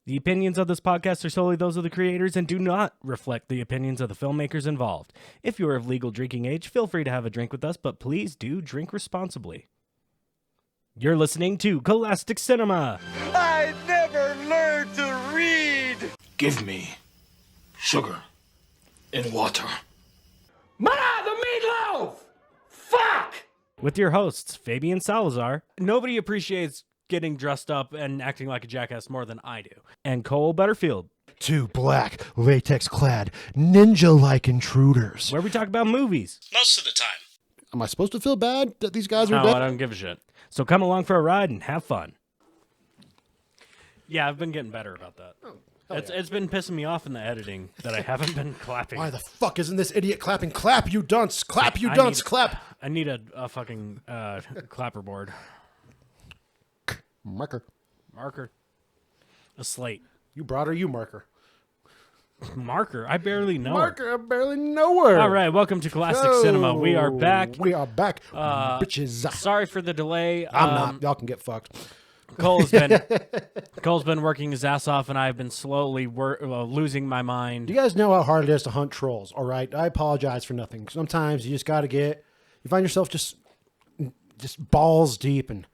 The opinions of this podcast are solely those of the creators and do not reflect the opinions of the filmmakers involved. If you are of legal drinking age, feel free to have a drink with us, but please do drink responsibly. You're listening to Cole-astic Cinema. I never learned to read. Give me sugar and water. Ma, the meatloaf! Fuck! With your hosts, Fabian Salazar. Nobody appreciates getting dressed up and acting like a jackass more than I do. And Cole Butterfield. Two black, latex-clad, ninja-like intruders. Where we talk about movies. Most of the time. Am I supposed to feel bad that these guys are No, dead? I don't give a shit. So come along for a ride and have fun. Yeah, I've been getting better about that. It's been pissing me off in the editing that I haven't been clapping. Why the fuck isn't this idiot clapping? Clap, you dunce! Clap, you dunce! Clap! I need a fucking clapperboard. Marker. A slate. You brought her, you marker. Marker? I barely know her. Marker, I barely know her. All right, welcome to Cole-astic Cinema. We are back. We are back, bitches. Sorry for the delay. I'm not. Y'all can get fucked. Cole's been working his ass off, and I've been slowly losing my mind. Do you guys know how hard it is to hunt trolls? All right, I apologize for nothing. Sometimes you just got to you find yourself just balls deep and.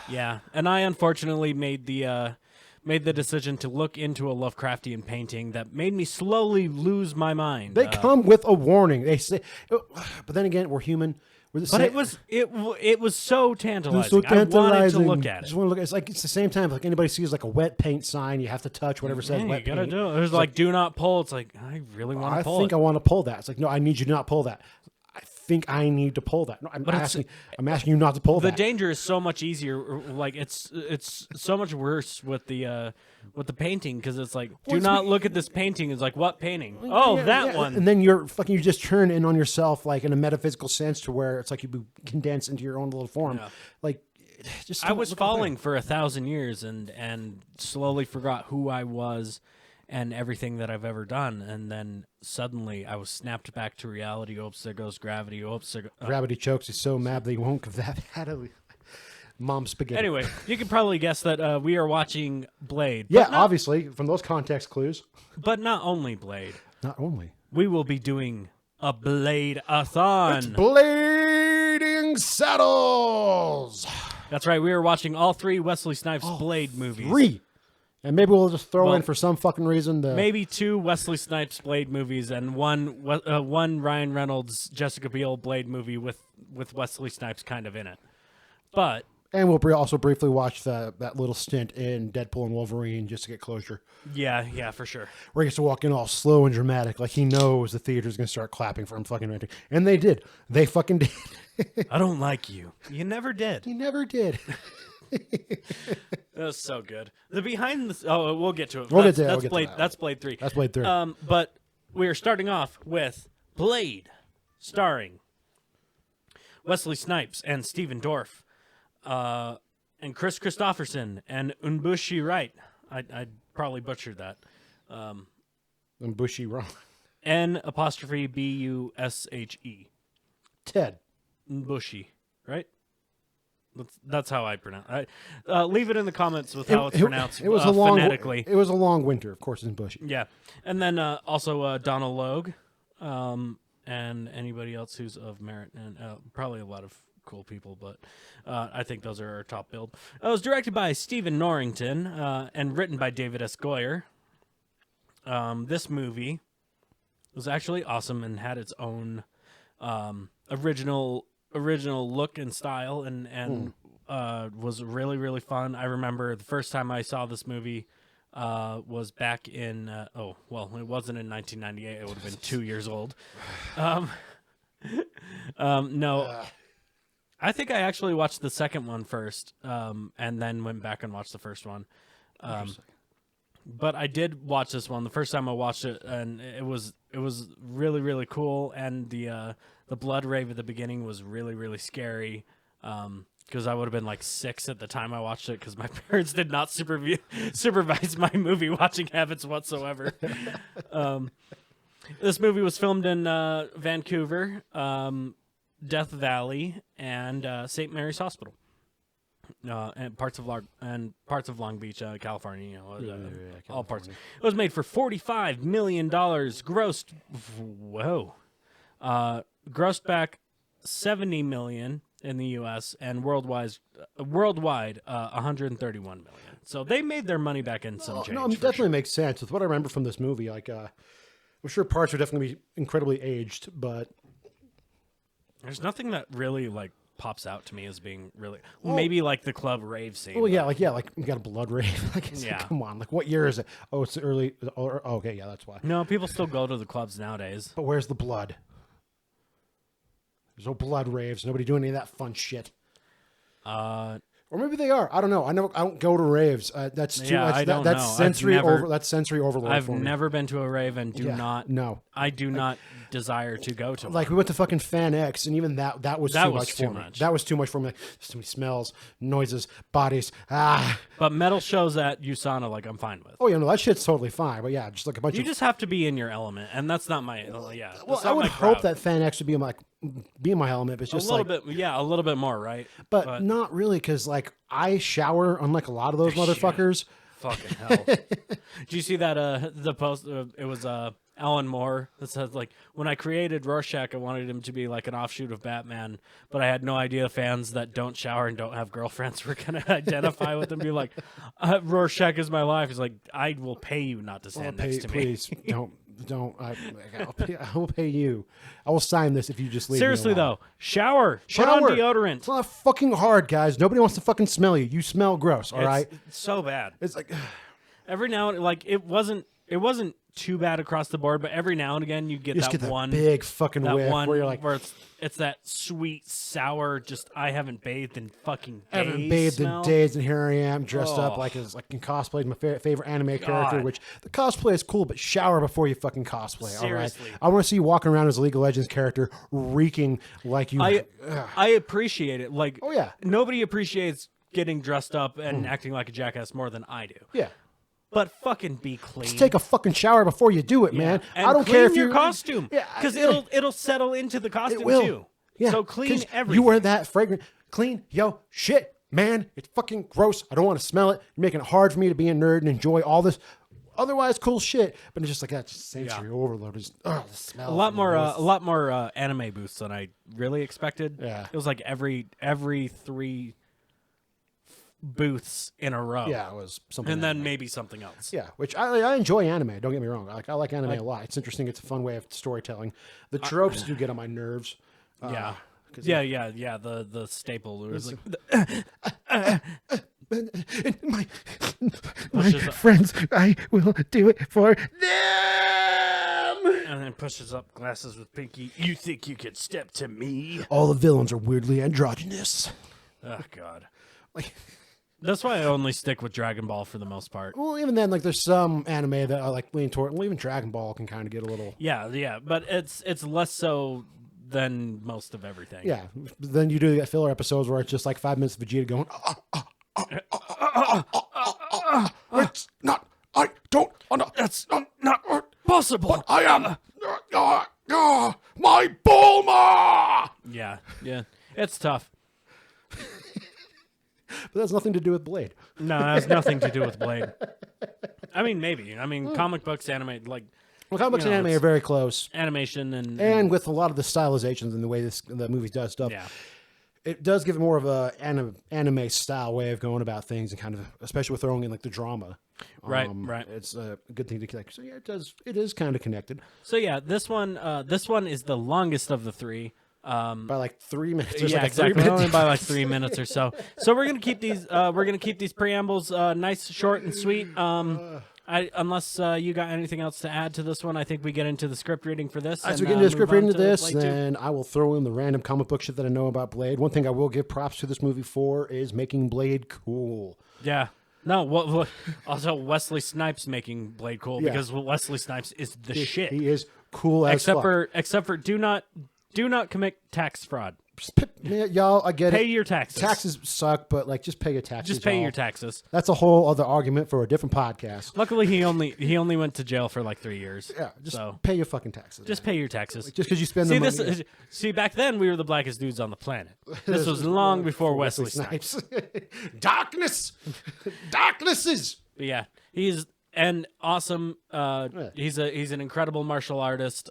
Yeah, and I unfortunately made the decision to look into a Lovecraftian painting that made me slowly lose my mind. They come with a warning. They say, but then again, we're human. We're the same. But it was so tantalizing. So tantalizing. I wanted to look at it. Just want to look. It's the same time. Like anybody sees like a wet paint sign, you have to touch whatever says Yeah, wet you gotta paint. do it. There's like do not pull. It's like I really want to pull. I think I want to pull that. It's like no, I need you to not pull that. I think I need to pull that. No, I'm asking you not to pull the that. The danger is so much easier. Like it's so much worse with the painting because it's like do not look at this painting. It's like what painting? Oh, that one. And then you just turn in on yourself like in a metaphysical sense to where it's like you condense into your own little form. Yeah. Like just I was falling for 1,000 years and slowly forgot who I was and everything that I've ever done, and then suddenly I was snapped back to reality. Oops, there goes gravity. Oops, there gravity chokes. He's so mad that he won't give that mom spaghetti. Anyway, you can probably guess that we are watching Blade. Yeah, obviously from those context clues. But not only Blade. Not only. We will be doing a Blade-a-thon. It's Blading Saddles. That's right. We are watching all 3 Wesley Snipes Blade movies. 3. And maybe we'll just throw in for some fucking reason maybe 2 Wesley Snipes Blade movies and one Ryan Reynolds Jessica Biel Blade movie with Wesley Snipes kind of in it. And we'll also briefly watch that little stint in Deadpool and Wolverine just to get closure. Yeah, for sure. Where he gets to walk in all slow and dramatic, like he knows the theater's going to start clapping for him fucking ranting. And they did. They fucking did. I don't like you. You never did. You never did. That was so good. The behind the we'll get to it. That's Blade 3. That's Blade 3. But we are starting off with Blade, starring Wesley Snipes and Stephen Dorff, and Chris Christopherson and Unbushi Wright. I probably butchered that. Unbushi wrong. N''Bushe. Ted. Unbushi, right? That's how I pronounce it. Leave it in the comments with how it's pronounced phonetically. It was a long winter, of course, in Bushy. Yeah. And then also Donald Logue and anybody else who's of merit. And probably a lot of cool people, but I think those are our top build. It was directed by Stephen Norrington and written by David S. Goyer. This movie was actually awesome and had its own original look and style and was really, really fun. I remember the first time I saw this movie was back in it wasn't in 1998. It would have been 2 years old. No, I think I actually watched the second one first and then went back and watched the first one. But I did watch this one the first time I watched it, and it was really, really cool. And the blood rave at the beginning was really, really scary. Because I would have been like 6 at the time I watched it, because my parents did not supervise my movie watching habits whatsoever. This movie was filmed in Vancouver, Death Valley, and St. Mary's Hospital. and parts of Long Beach, California. You know, all parts. California. It was made for $45 million, grossed. Whoa, grossed back $70 million in the U.S. and worldwide, 131 million. So they made their money back in some change. No, it definitely makes sense with what I remember from this movie. Like, I'm sure parts are definitely be incredibly aged, but There's nothing that really like pops out to me as being really maybe like the club rave scene. well, like we got a blood rave. Like, it's Yeah. like, come on, like what year is it? Oh, it's early. Oh, okay, yeah, that's why. No, people still go to the clubs nowadays. But where's the blood? There's no blood raves. Nobody doing any of that fun shit. Or maybe they are. I don't know. I don't go to raves. That's too. Yeah, I don't that's know. sensory I've never- That's sensory overload. I've for me. never been to a rave and do Yeah, not. No. I do not desire to go to Like one. we went to fucking Fan X, and even that was That too was much too for me. much. That was too much for me. Like, there's too many smells, noises, bodies. But metal shows at USANA, like I'm fine with. Oh yeah, no, that shit's totally fine. But yeah, just like a bunch You of. just have to be in your element, and that's not my. Yeah. Well, that's I not would my hope crowd. that Fan X would be in my element, but it's a just little like, bit, yeah, a little bit more, right? but not really, because like I shower, unlike a lot of those motherfuckers. Fucking hell. Did you see that the post it was Alan Moore that says like, when I created Rorschach I wanted him to be like an offshoot of Batman, but I had no idea fans that don't shower and don't have girlfriends were going to identify with him, be like, Rorschach is my life. He's like, I will pay you not to stand next to me. Please don't. I will pay you. I will sign this if you just leave. Seriously me alone. though, shower. Put Shower. on deodorant. It's not fucking hard, guys. Nobody wants to fucking smell you. You smell gross. All right. It's so bad. It's like Every now and like it wasn't too bad across the board, but every now and again you get you just that get that one big fucking that whiff one where you're like, where it's that sweet sour. Just I haven't bathed in fucking days. I haven't bathed smell. in days, and here I am dressed up Oh. like in cosplay. My favorite anime character, God. which the cosplay is cool, but shower before you fucking cosplay. Seriously. All right. I want to see you walking around as a League of Legends character, reeking like you. I appreciate it. Like, Oh, yeah. nobody appreciates getting dressed up and acting like a jackass more than I do. yeah. But fucking be clean. Just take a fucking shower before you do it, man. And I don't clean care if your you costume. Yeah, because yeah. it'll settle into the costume It will. too. Yeah. So clean 'cause everything. You wear that fragrant, clean, shit, man. It's fucking gross. I don't want to smell it. You're making it hard for me to be a nerd and enjoy all this otherwise cool shit. But it's just like that sensory overload. Is the smell. a lot more anime booths than I really expected. Yeah. It was like every 3 booths in a row. Yeah, it was something. And then maybe something else. yeah, which I enjoy anime. Don't get me wrong. I like anime a lot. It's interesting. It's a fun way of storytelling. The tropes do get on my nerves. Yeah. 'cause Yeah. The staple was like my Pushes up. friends, I will do it for them. and then pushes up glasses with pinky. You think you could step to me? All the villains are weirdly androgynous. Oh God. Like, That's why I only stick with Dragon Ball for the most part. well, even then, like, there's some anime that I like lean toward. Well, even Dragon Ball can kind of get a little. Yeah, but it's less so than most of everything. Yeah. Then you do get filler episodes where it's just like 5 minutes of Vegeta going. It's not. I don't. That's not possible. I am. My Bulma. Yeah, it's tough. But that's nothing to do with Blade. No, it has nothing to do with Blade. I mean, maybe. I mean, comic books, anime, like Well, comics You know, and anime it's- are very close, animation and with a lot of the stylizations and the way the movie does stuff, yeah. it does give it more of a anime style way of going about things, and kind of, especially with throwing in like the drama. Right. It's a good thing to connect. So yeah, it is kind of connected So yeah, this one is the longest of the 3. by like 3 minutes. There's Yeah, like a exactly. 3 minute Only by like 3 minutes or so. So we're gonna keep these preambles nice, short, and sweet. Unless you got anything else to add to this one, I think we get into the script reading for this. As and, we get into the move script on reading to of this, Blade 2. then I will throw in the random comic book shit that I know about Blade. One thing I will give props to this movie for is making Blade cool. Yeah. No, what also Wesley Snipes making Blade cool, Yeah. because Wesley Snipes is the shit. He is cool as except fuck. for do not commit tax fraud. y'all, I get Pay it. your taxes. Taxes suck, but like, just pay your taxes. Just pay y'all. your taxes. That's a whole other argument for a different podcast. Luckily, he only went to jail for like 3 years. Yeah, just so pay your fucking taxes. just pay your taxes. Just because you spend the money. See, back then we were the blackest dudes on the planet. This was long before Wesley Snipes. Darkness, darknesses. But yeah, he's an awesome. He's an incredible martial artist.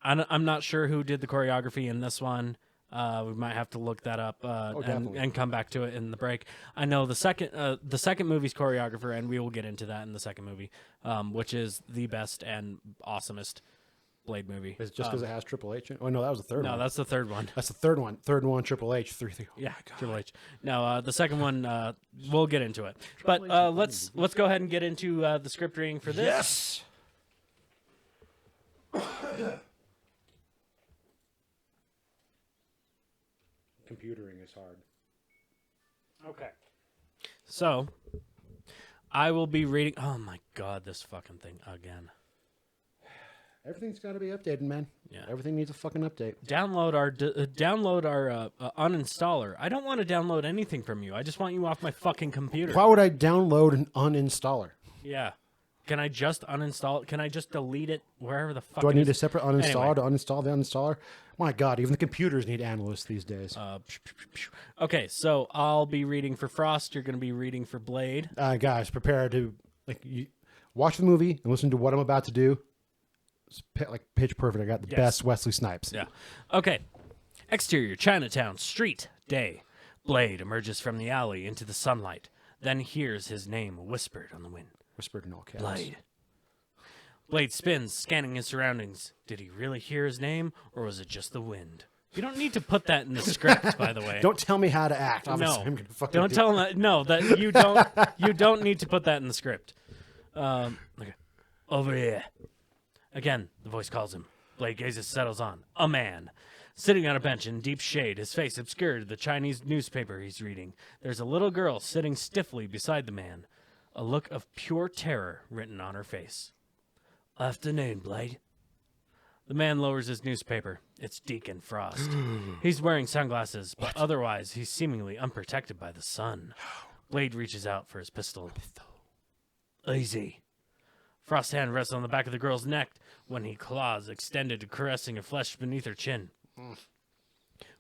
I'm not sure who did the choreography in this one. We might have to look that up and come back to it in the break. I know the second movie's choreographer, and we will get into that in the second movie, which is the best and awesomest Blade movie. Is it just because it has Triple H? Oh no, that was the third one. No, that's the third one. That's the third one. Third one, Triple H. 3-3. Yeah, Triple H. No, the second one, we'll get into it. But let's go ahead and get into the script reading for this. Yes. Computering is hard. Okay. So, I will be reading. Oh my God, this fucking thing again. Everything's got to be updated, man. Yeah. Everything needs a fucking update. Download our uninstaller. I don't want to download anything from you. I just want you off my fucking computer. Why would I download an uninstaller? Yeah. Can I just uninstall it? Can I just delete it wherever the fuck? Do I it need is? a separate uninstaller Anyway. to uninstall the uninstaller? My God, even the computers need analysts these days. Okay, so I'll be reading for Frost. You're going to be reading for Blade. Guys, prepare to watch the movie and listen to what I'm about to do. It's pitch perfect. I got the best Wesley Snipes. Yeah. Okay. Exterior, Chinatown, street, day. Blade emerges from the alley into the sunlight, then hears his name whispered on the wind. Whispered in all caps. Blade. Blade spins, scanning his surroundings. Did he really hear his name, or was it just the wind? You don't need to put that in the script, by the way. Don't tell me how to act. Obviously, No, I'm gonna fucking don't tell him that. No, that you don't. You don't need to put that in the script. Okay. Over here. Again, the voice calls him. Blade gazes, settles on a man sitting on a bench in deep shade, his face obscured the Chinese newspaper he's reading. There's a little girl sitting stiffly beside the man, a look of pure terror written on her face. Afternoon, Blade. The man lowers his newspaper. It's Deacon Frost. He's wearing sunglasses, but otherwise he's seemingly unprotected by the sun. Blade reaches out for his pistol. Easy. Frost's hand rests on the back of the girl's neck when he claws extended, caressing her flesh beneath her chin.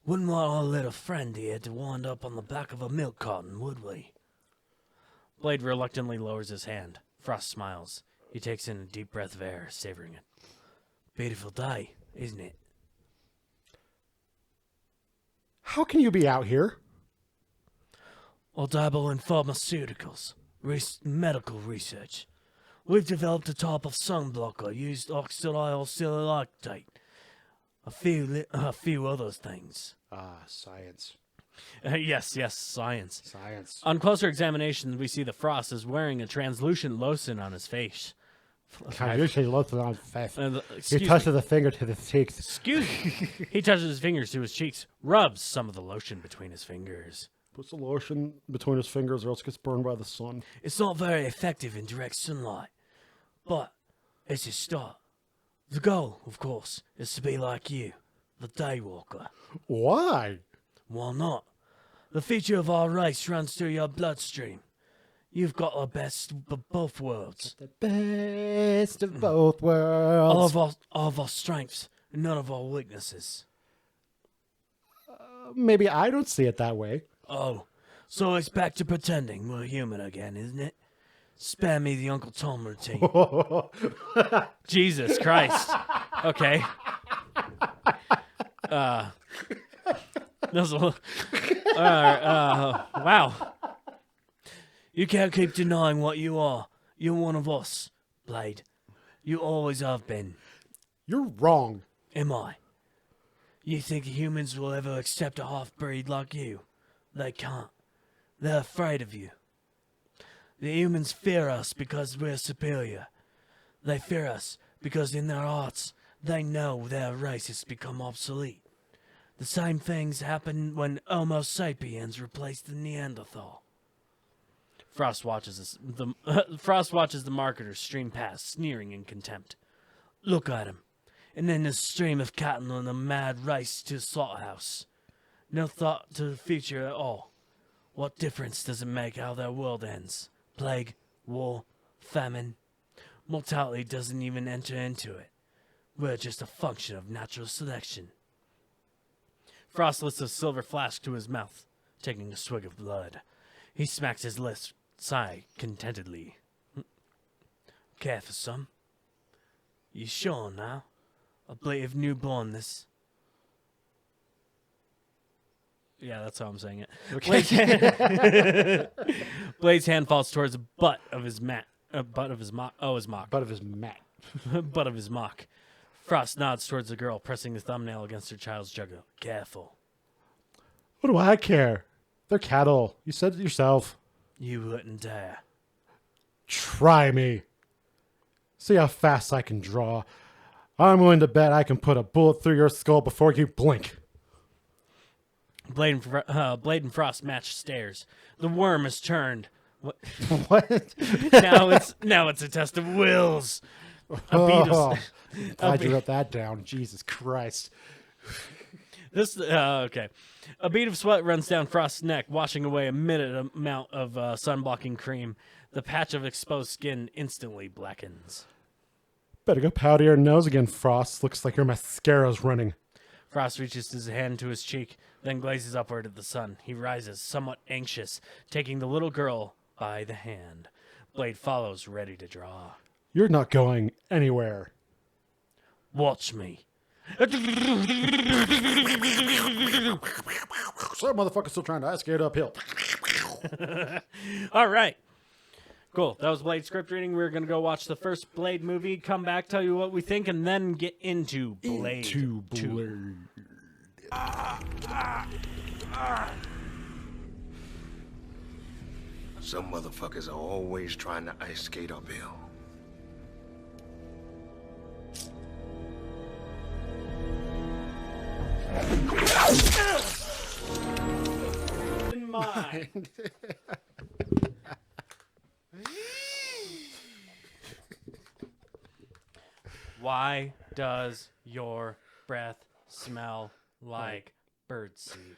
Wouldn't want our little friend here to wind up on the back of a milk carton, would we? Blade reluctantly lowers his hand. Frost smiles. He takes in a deep breath of air, savoring it. Beautiful day, isn't it? How can you be out here? I'll dabble in pharmaceuticals, medical research. We've developed a type of sunblocker used oxaloylactate. A few other things. Science. Yes, science. Science. On closer examination, we see that Frost is wearing a translucent lotion on his face. He looks on his face. He Excuse me. touches the finger to the cheeks. Excuse me. He touches his fingers to his cheeks, rubs some of the lotion between his fingers. Puts the lotion between his fingers or else gets burned by the sun. It's not very effective in direct sunlight, but it's a start. The goal, of course, is to be like you, the daywalker. Why? Why not? The feature of our race runs through your bloodstream. You've got the best of both worlds. The best of both worlds. All of our strengths, and none of our weaknesses. Maybe I don't see it that way. Oh, so it's back to pretending we're human again, isn't it? Spare me the Uncle Tom routine. Jesus Christ. Okay. That was a little... wow. You can't keep denying what you are. You're one of us, Blade. You always have been. You're wrong. Am I? You think humans will ever accept a half-breed like you? They can't. They're afraid of you. The humans fear us because we're superior. They fear us because in their hearts they know their race has become obsolete. The same things happened when Homo sapiens replaced the Neanderthal. Frost watches the marketer stream past, sneering in contempt. Look at him. and then a stream of cattle and a mad race to the slaughterhouse. No thought to the future at all. What difference does it make how their world ends? Plague, war, famine. Mortality doesn't even enter into it. We're just a function of natural selection. Frost lifts a silver flask to his mouth, taking a swig of blood. He smacks his lips, sigh contentedly. Care for some? You sure now? A blade of newbornness. Yeah, that's how I'm saying it. Okay. Blade's hand falls towards the butt of his mock. Butt of his mat. Butt of his mock. Frost nods towards the girl, pressing his thumbnail against her child's jugular. Careful. What do I care? They're cattle. You said it yourself. You wouldn't dare. Try me. See how fast I can draw. I'm willing to bet I can put a bullet through your skull before you blink. Blade and Frost match stares. The worm has turned. What? What? now it's a test of wills. A bead of, glad you wrote that down. Jesus Christ. Okay. A bead of sweat runs down Frost's neck, washing away a minute amount of sun-blocking cream. The patch of exposed skin instantly blackens. Better go powder your nose again, Frost. Looks like your mascara's running. Frost reaches his hand to his cheek, then glazes upward at the sun. He rises, somewhat anxious, taking the little girl by the hand. Blade follows, ready to draw. You're not going anywhere. Watch me. Some motherfucker's still trying to ice skate uphill. All right. Cool. That was Blade script reading. We're going to go watch the first Blade movie, come back, tell you what we think, and then get into Blade. Some motherfuckers are always trying to ice skate uphill. In mind. Why does your breath smell like birdseed?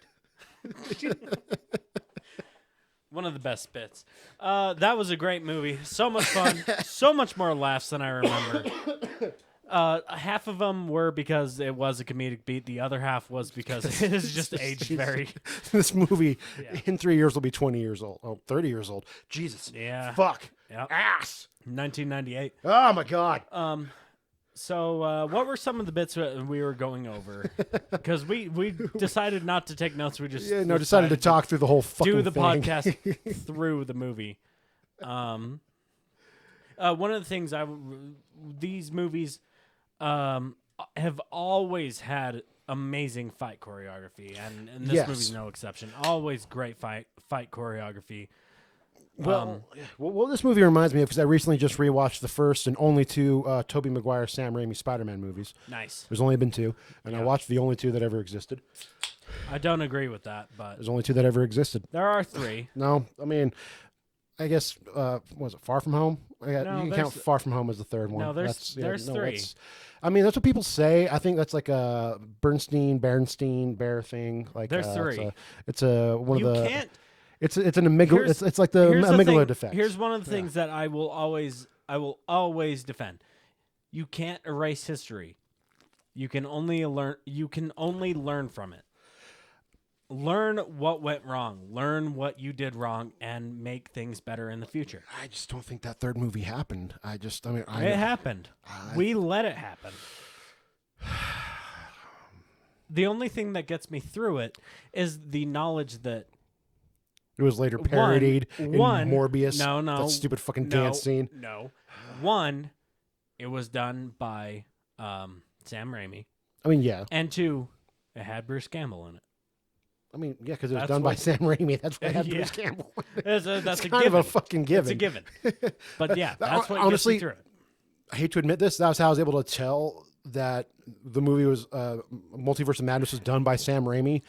One of the best bits. That was a great movie. So much fun. So much more laughs than I remember. Half of them were because it was a comedic beat. The other half was because it has just aged very... This movie in 3 years will be 20 years old. Oh, 30 years old. Jesus. Yeah. Fuck. Yep. Ass. 1998. Oh, my God. So what were some of the bits that we were going over? Because we decided not to take notes. We just decided to talk through the whole fucking do the thing. podcast through the movie. One of the things these movies have always had amazing fight choreography, and this movie's no exception. Always great fight choreography. Well, this movie reminds me of, because I recently just rewatched the first and only two Tobey Maguire, Sam Raimi Spider-Man movies. Nice. There's only been two, and I watched the only two that ever existed. I don't agree with that, but There's only two that ever existed. there are three. No, I mean, I guess, was it Far From Home? No, you can count there's- Far From Home as the third one. No, there's three. I mean, that's what people say. I think that's like a Bernstein Bear thing. Like There's three. It's a one You of the. can't. It's an amygdala. It's like the Here's the amygdala thing- defect. Here's one of the things that I will always defend. You can't erase history. You can only learn. You can only learn from it. Learn what went wrong. Learn what you did wrong, and make things better in the future. I just don't think that third movie happened. It happened. We let it happen. The only thing that gets me through it is the knowledge that it was later parodied in Morbius. No, that stupid fucking dance scene. No, one, it was done by Sam Raimi, I mean, yeah. and two, it had Bruce Campbell in it. I mean, yeah, because it was That's done by what- Sam Raimi. That's why I had Yeah. Bruce Campbell. That's It's a kind given. of a fucking given. It's a given. But yeah, that's what Honestly, gets me through it. I hate to admit this. That was how I was able to tell that the movie was Multiverse of Madness was done by Sam Raimi.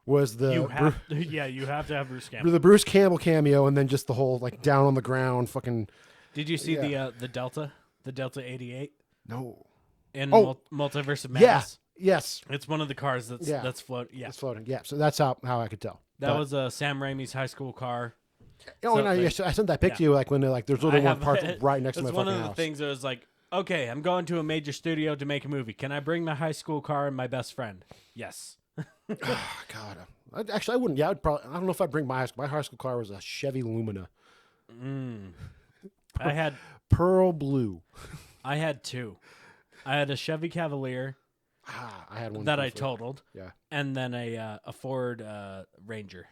Was the You have to have Bruce Campbell. the Bruce Campbell cameo, and then just the whole like down on the ground fucking. Did you see the Delta 88? No. in Oh. Multiverse of Yeah. Madness. Yes. It's one of the cars that's floating. Yeah, It's floating. Yeah. So that's how I could tell. that was Sam Raimi's high school car. Oh, so no, they- I sent that pic to you, like when they're like, there's literally one parked right next to my It's fucking one of the house. things that was like, okay, I'm going to a major studio to make a movie. Can I bring my high school car and my best friend? Yes. God, actually, I wouldn't. Yeah, I'd probably. I don't know if I'd bring my high school car was a Chevy Lumina, I had pearl blue. I had two. I had a Chevy Cavalier I had one that I briefly. totaled, Yeah, and then a Ford Ranger.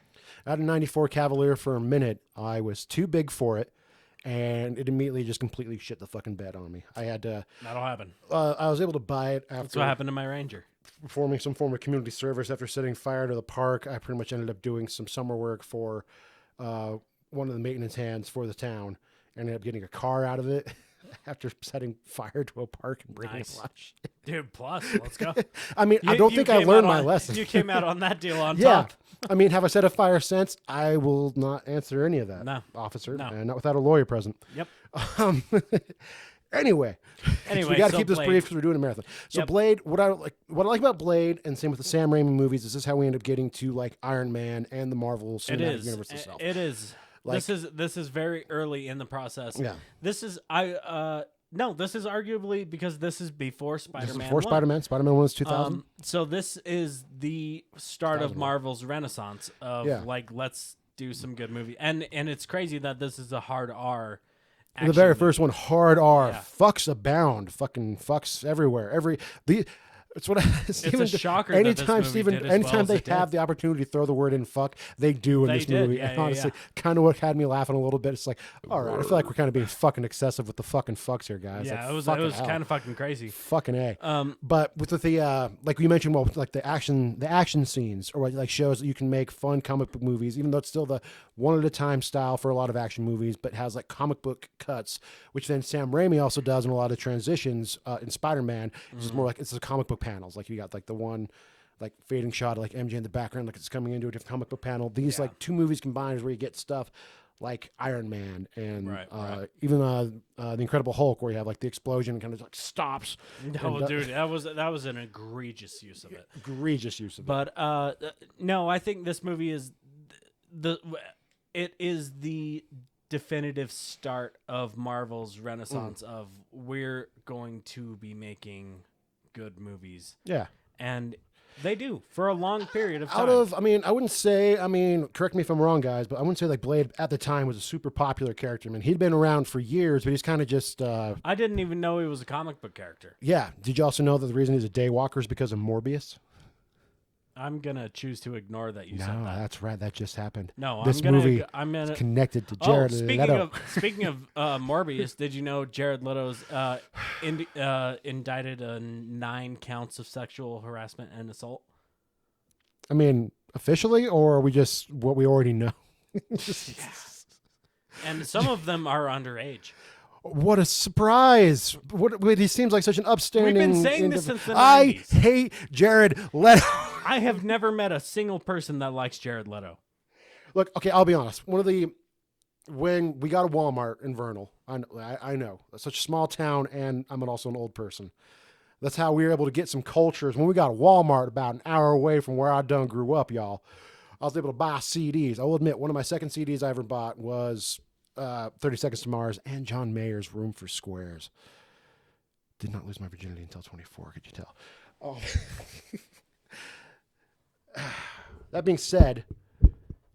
I had a '94 Cavalier for a minute. I was too big for it, and it immediately just completely shit the fucking bed on me. I had to. That'll happen. I was able to buy it That's after what happened to my Ranger. performing some form of community service. After setting fire to the park, I pretty much ended up doing some summer work for one of the maintenance hands for the town. Ended up getting a car out of it after setting fire to a park and breaking Nice. a lot of shit. Dude, plus, let's go. I mean, I don't You think I came learned out my on- lesson. You came out on that deal on Yeah. top. I mean, have I set a fire since? I will not answer any of that, No. officer. No. And not without a lawyer present. Yep. Um, anyway, Anyway, we got to so keep this Blade. brief because we're doing a marathon. So Yep. Blade, what I like about Blade, and same with the Sam Raimi movies, is this how we end up getting to like Iron Man and the Marvel It Cinematic is. Universe itself? It is. Like- This is very early in the process. Yeah. This is no. This is arguably because this is before Spider-Man. This is before 1. Spider-Man. Spider-Man 1 was 2000. So this is the start of 2001. Marvel's renaissance of Yeah. like let's do some good movie. And it's crazy that this is a hard R. The action very movie. first one, hard R, Yeah. fucks abound, fucking fucks everywhere. It's what a shocker that this Anytime movie did as well anytime as they it did. have the opportunity to throw the word in "fuck," they do in They this did, movie. yeah, And yeah, honestly, yeah. kind of what had me laughing a little bit. It's like, all right, I feel like we're kind of being fucking excessive with the fucking fucks here, guys. Yeah, like, it was fucking hell. kind of fucking crazy. Fucking A. Um, But with the like we mentioned, well, like the action scenes, or like shows that you can make fun comic book movies, even though it's still the one at a time style for a lot of action movies, but has like comic book cuts, which then Sam Raimi also does in a lot of transitions in Spider-Man. Which is more like it's the comic book panels. Like you got like the one like fading shot of like MJ in the background, like it's coming into a different comic book panel. These like two movies combined is where you get stuff like Iron Man and Right. even the Incredible Hulk, where you have like the explosion and kind of like stops. no, And, dude, that was an egregious use of it. egregious use of it. But no, I think this movie is it is the definitive start of Marvel's renaissance of we're going to be making good movies. Yeah. And they do for a long period of time. I wouldn't say, correct me if I'm wrong, guys, but I wouldn't say like Blade at the time was a super popular character. I mean, he'd been around for years, but he's kind of just, I didn't even know he was a comic book character. yeah. Did you also know that the reason he's a daywalker is because of Morbius? I'm gonna choose to ignore that you said No, that. that's right. That just happened. No, this I'm movie gonna is connected to Oh, Jared speaking Leto. speaking of Morbius, did you know Jared Leto's indicted on 9 counts of sexual harassment and assault? I mean, officially, or are we just what we already know? And some of them are underage. What a surprise! He seems like such an upstanding. We've been saying this since the I 90s. hate Jared Leto. I have never met a single person that likes Jared Leto. Look, okay, I'll be honest. When we got a Walmart in Vernal, I know it's such a small town, and I'm also an old person. That's how we were able to get some cultures. When we got a Walmart about an hour away from where I done grew up, y'all, I was able to buy CDs. I will admit, one of my second CDs I ever bought was 30 Seconds to Mars and John Mayer's Room for Squares. Did not lose my virginity until 24, could you tell? Oh. That being said,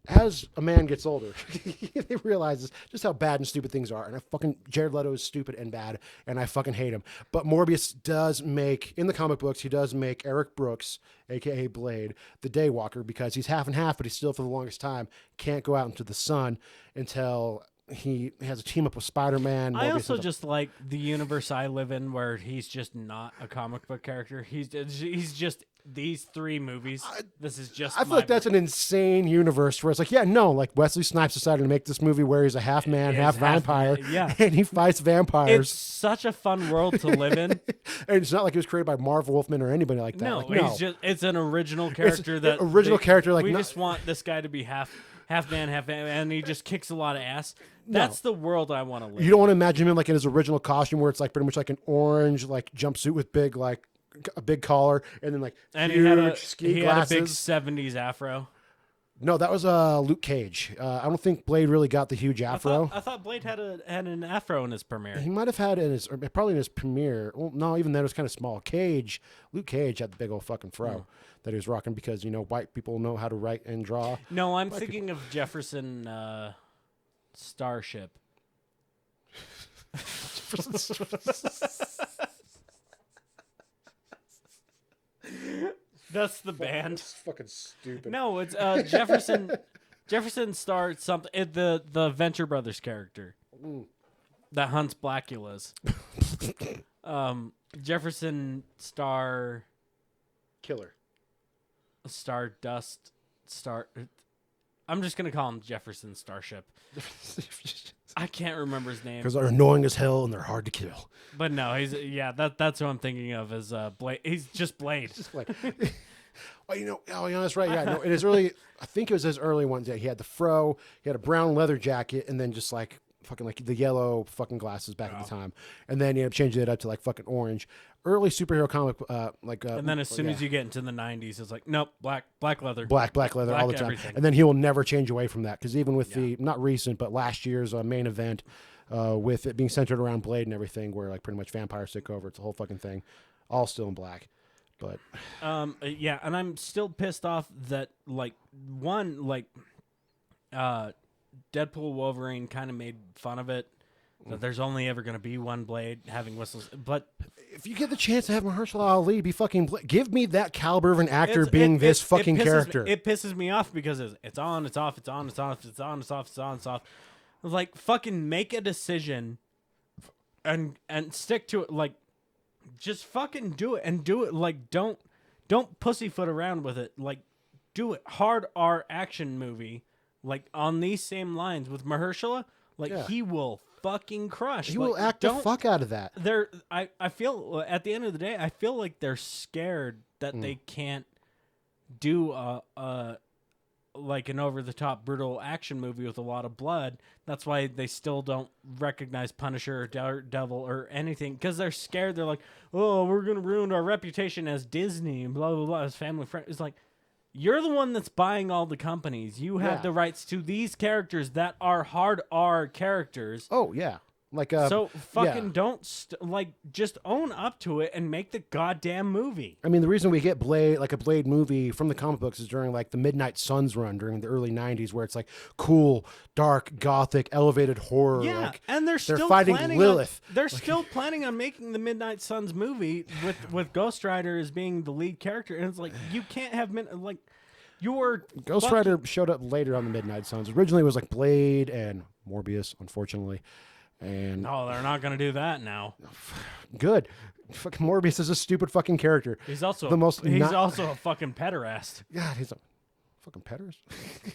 as a man gets older, he realizes just how bad and stupid things are. And Jared Leto is stupid and bad, and I fucking hate him. But Morbius does make, in the comic books, he does make Eric Brooks, a.k.a. Blade, the Daywalker, because he's half and half, but he still, for the longest time, can't go out into the sun until he has a team up with Spider-Man. I Morbius also has a- just like the universe I live in where he's just not a comic book character. He's just these 3 movies. This is just I feel like that's an insane universe where it's like, yeah, no, like Wesley Snipes decided to make this movie where he's a half man, He's half half- vampire, yeah. and he fights vampires. It's such a fun world to live in. And it's not like it was created by Marv Wolfman or anybody like that. No, Like, it's an original character that original character, like, we not- just want this guy to be half half man, and he just kicks a lot of ass. That's the world I want to live. You don't want to imagine him like in his original costume, where it's like pretty much like an orange like jumpsuit with big like a big collar, and then like And huge ski glasses. Had a big '70s afro. No, that was Luke Cage. I don't think Blade really got the huge afro. I thought Blade had an afro in his premiere. He might have had in his, or probably in his premiere. Well, no, even then it was kind of small. Luke Cage had the big old fucking fro that he was rocking because white people know how to write and draw. No, I'm thinking of Jefferson Starship. That's the band. It's fucking stupid. No, it's Jefferson Star something. The Venture Brothers character that hunts Blackulas. Jefferson Star Killer. Stardust Star. I'm just gonna call him Jefferson Starship. I can't remember his name Because they're annoying as hell and they're hard to kill. but no, that's what I'm thinking of as Blade. He's just Blade. That's right. Yeah, no, it is early. I think it was his early ones. Yeah, he had the fro, he had a brown leather jacket, and then just like fucking like the yellow fucking glasses back at the time, and then he ended up changing it up to like fucking orange. Early superhero comic, And then as soon as you get into the '90s, it's like nope, black leather, black leather all the time, everything. and then he will never change away from that because even with the not recent but last year's main event, with it being centered around Blade and everything, where like pretty much vampires take over, it's a whole fucking thing, all still in black. But yeah, and I'm still pissed off that Deadpool Wolverine kind of made fun of it. That there's only ever going to be one Blade having whistles, but if you get the chance to have Mahershala Ali be fucking give me that caliber of an actor being this fucking character. It pisses me off because it's on, it's off, it's on, it's off, it's on, it's off, it's on, it's off. Like fucking make a decision and stick to it. Like just fucking do it and do it. Like don't pussyfoot around with it. Like do it. Hard R action movie. Like on these same lines with Mahershala. Like he will fucking crush. He will act the fuck out of that. I feel at the end of the day, I feel like they're scared that they can't do like an over the top brutal action movie with a lot of blood. That's why they still don't recognize Punisher or Daredevil or anything because they're scared. They're like, oh, we're gonna ruin our reputation as Disney and blah blah blah as family friend. It's like you're the one that's buying all the companies. You have the rights to these characters that are hard R characters. Oh yeah, like so fucking don't just own up to it and make the goddamn movie. I mean, the reason we get Blade, like a Blade movie from the comic books, is during like the Midnight Suns run during the early '90s, where it's like cool, dark, gothic, elevated horror. Yeah, like, and they're still fighting planning Lilith. They're still planning on making the Midnight Suns movie with Ghost Rider as being the lead character, and it's like you can't have Ghost Rider showed up later on the Midnight Suns. Originally, it was like Blade and Morbius, unfortunately. And no, they're not going to do that now. Good. Fucking Morbius is a stupid fucking character. He's also He's also a fucking pederast. God, he's a fucking pederast.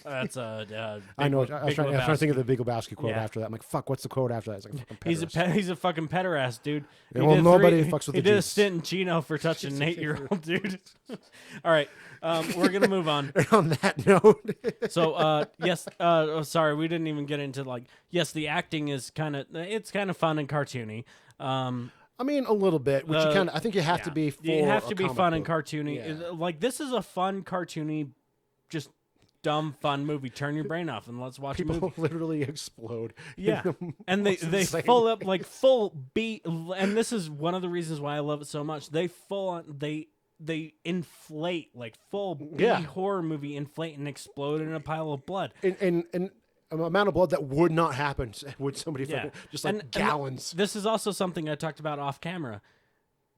That's I know. I was trying to think of the Big Lebowski quote after that. I'm like, fuck. What's the quote after that? It's like fucking pederast. He's a fucking pederast, dude. Yeah, well, nobody fucks with the He did a juice. stint in Chino for touching an 8-year-old dude. All right, we're gonna move on. And on that note, so yes, sorry, we didn't even get into the acting is kind of fun and cartoony. I mean, a little bit, which you kind of. I think you have to be. You have to be fun and book. cartoony. Yeah. Like this is a fun, cartoony, just dumb, fun movie. Turn your brain off and let's watch a movie. People literally explode. Yeah, and they full up like full beat, and this is one of the reasons why I love it so much. They full on they inflate like full B horror movie, inflate and explode in a pile of blood. And an amount of blood that would not happen would somebody fucking just like And gallons. this is also something I talked about off camera.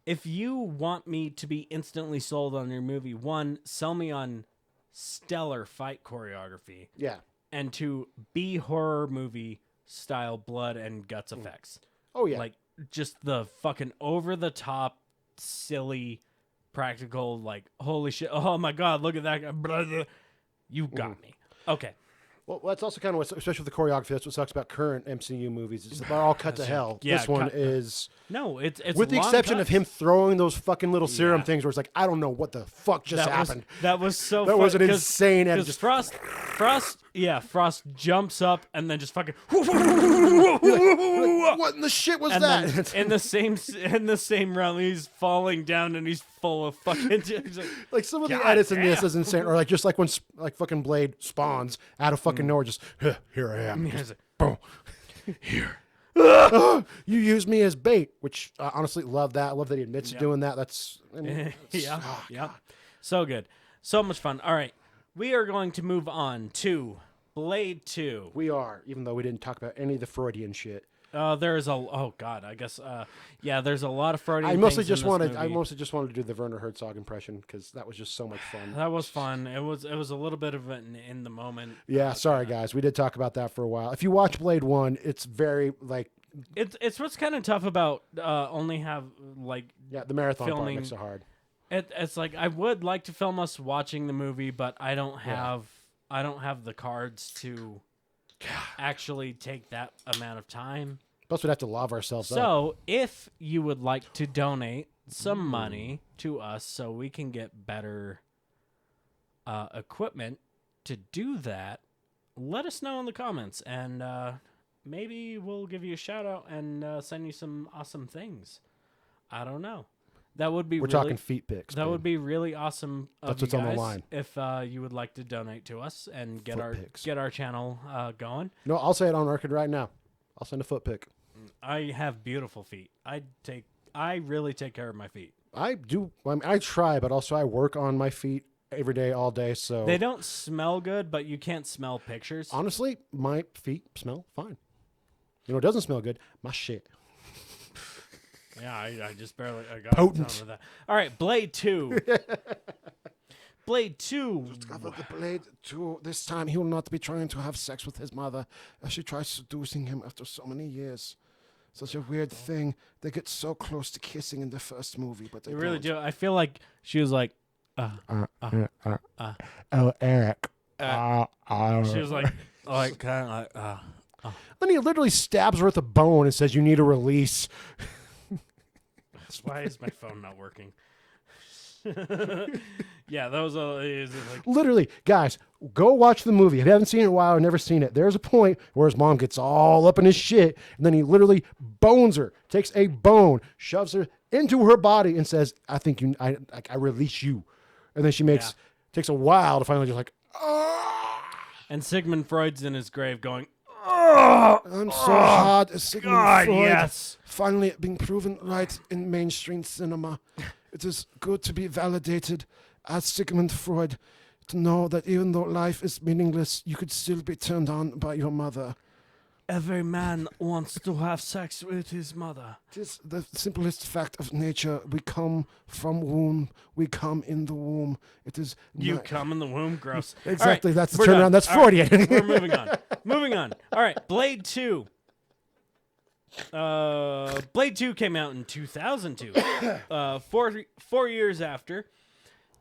If you want me to be instantly sold on your movie, one, sell me on stellar fight choreography. Yeah. And two, B horror movie style blood and guts effects. Oh yeah. Like just the fucking over the top, silly, practical, like holy shit, oh my god, look at that guy. Blah, blah. You got me. Okay. Well, that's also kind of what, especially with the choreography, that's what sucks about current MCU movies. Is they're all cut to hell. Yeah, this one is no, it's with the long exception cuts. of him throwing those fucking little serum things, where it's like I don't know what the fuck just happened. That was so. That was an insane edit. Frost Frost jumps up and then just fucking. What in the shit was And that? then in the same round, he's falling down and he's full of fucking. He's Like some of the God edits in this damn. is insane, or like just like when like fucking Blade spawns out of fucking nowhere, just here I am, just, boom, here. You use me as bait, which I honestly love that. I love that he admits to doing that. That's I mean, yeah, oh, yeah, so good, so much fun. All right, we are going to move on to Blade 2. we are, even though we didn't talk about any of the Freudian shit. There's a I guess there's a lot of Freudian. I mostly things in just this wanted movie. to do the Werner Herzog impression because that was just so much fun. That was fun. It was a little bit of an in the moment. Yeah, sorry guys, we did talk about that for a while. If you watch Blade 1, it's very like It's what's kind of tough about only have like the marathon part filming. makes it hard. It's like I would like to film us watching the movie, but I don't have the cards to actually take that amount of time. Plus, we'd have to love ourselves up. So, if you would like to donate some money to us so we can get better equipment to do that, let us know in the comments, and maybe we'll give you a shout out and send you some awesome things. I don't know. That would be We're talking feet pics. that would be really awesome. That's Of what's you on the guys line. If you would like to donate to us and get Foot pics. our channel going. No, I'll say it on record right now. I'll send a foot pic. I have beautiful feet. I really take care of my feet. I do. I mean, I try, but also I work on my feet every day, all day. So They don't smell good, but you can't smell pictures. honestly, my feet smell fine. You know, it doesn't smell good. My shit. Yeah, I just barely I got Potent. some of that. All right, Blade 2. Blade 2. Discover the Blade 2. This time he will not be trying to have sex with his mother as she tries seducing him after so many years. Such a weird thing. They get so close to kissing in the first movie, but they You really don't. do. I feel like she was like, Oh, Eric. she was like kind of like, Then he literally stabs her with a bone and says, "You need a release." why is my phone not working? Yeah, that was like, Literally, guys, go watch the movie. If you haven't seen it in a while or never seen it, there's a point where his mom gets all up in his shit, and then he literally bones her, takes a bone, shoves her into her body, and says, "I think I release you." And then she takes a while to finally just like, and Sigmund Freud's in his grave going, I'm so hard as Sigmund God, Freud. yes. Finally being proven right in mainstream cinema. It is good to be validated as Sigmund Freud, to know that even though life is meaningless, you could still be turned on by your mother. every man wants to have sex with his mother. It is the simplest fact of nature. We come from womb. We come in the womb. It is You come in the womb, gross. Exactly, All right, that's the we're turnaround. done. That's All right, 40. we're moving on. Moving on. All right, Blade 2. Blade 2 came out in 2002. 4 years after.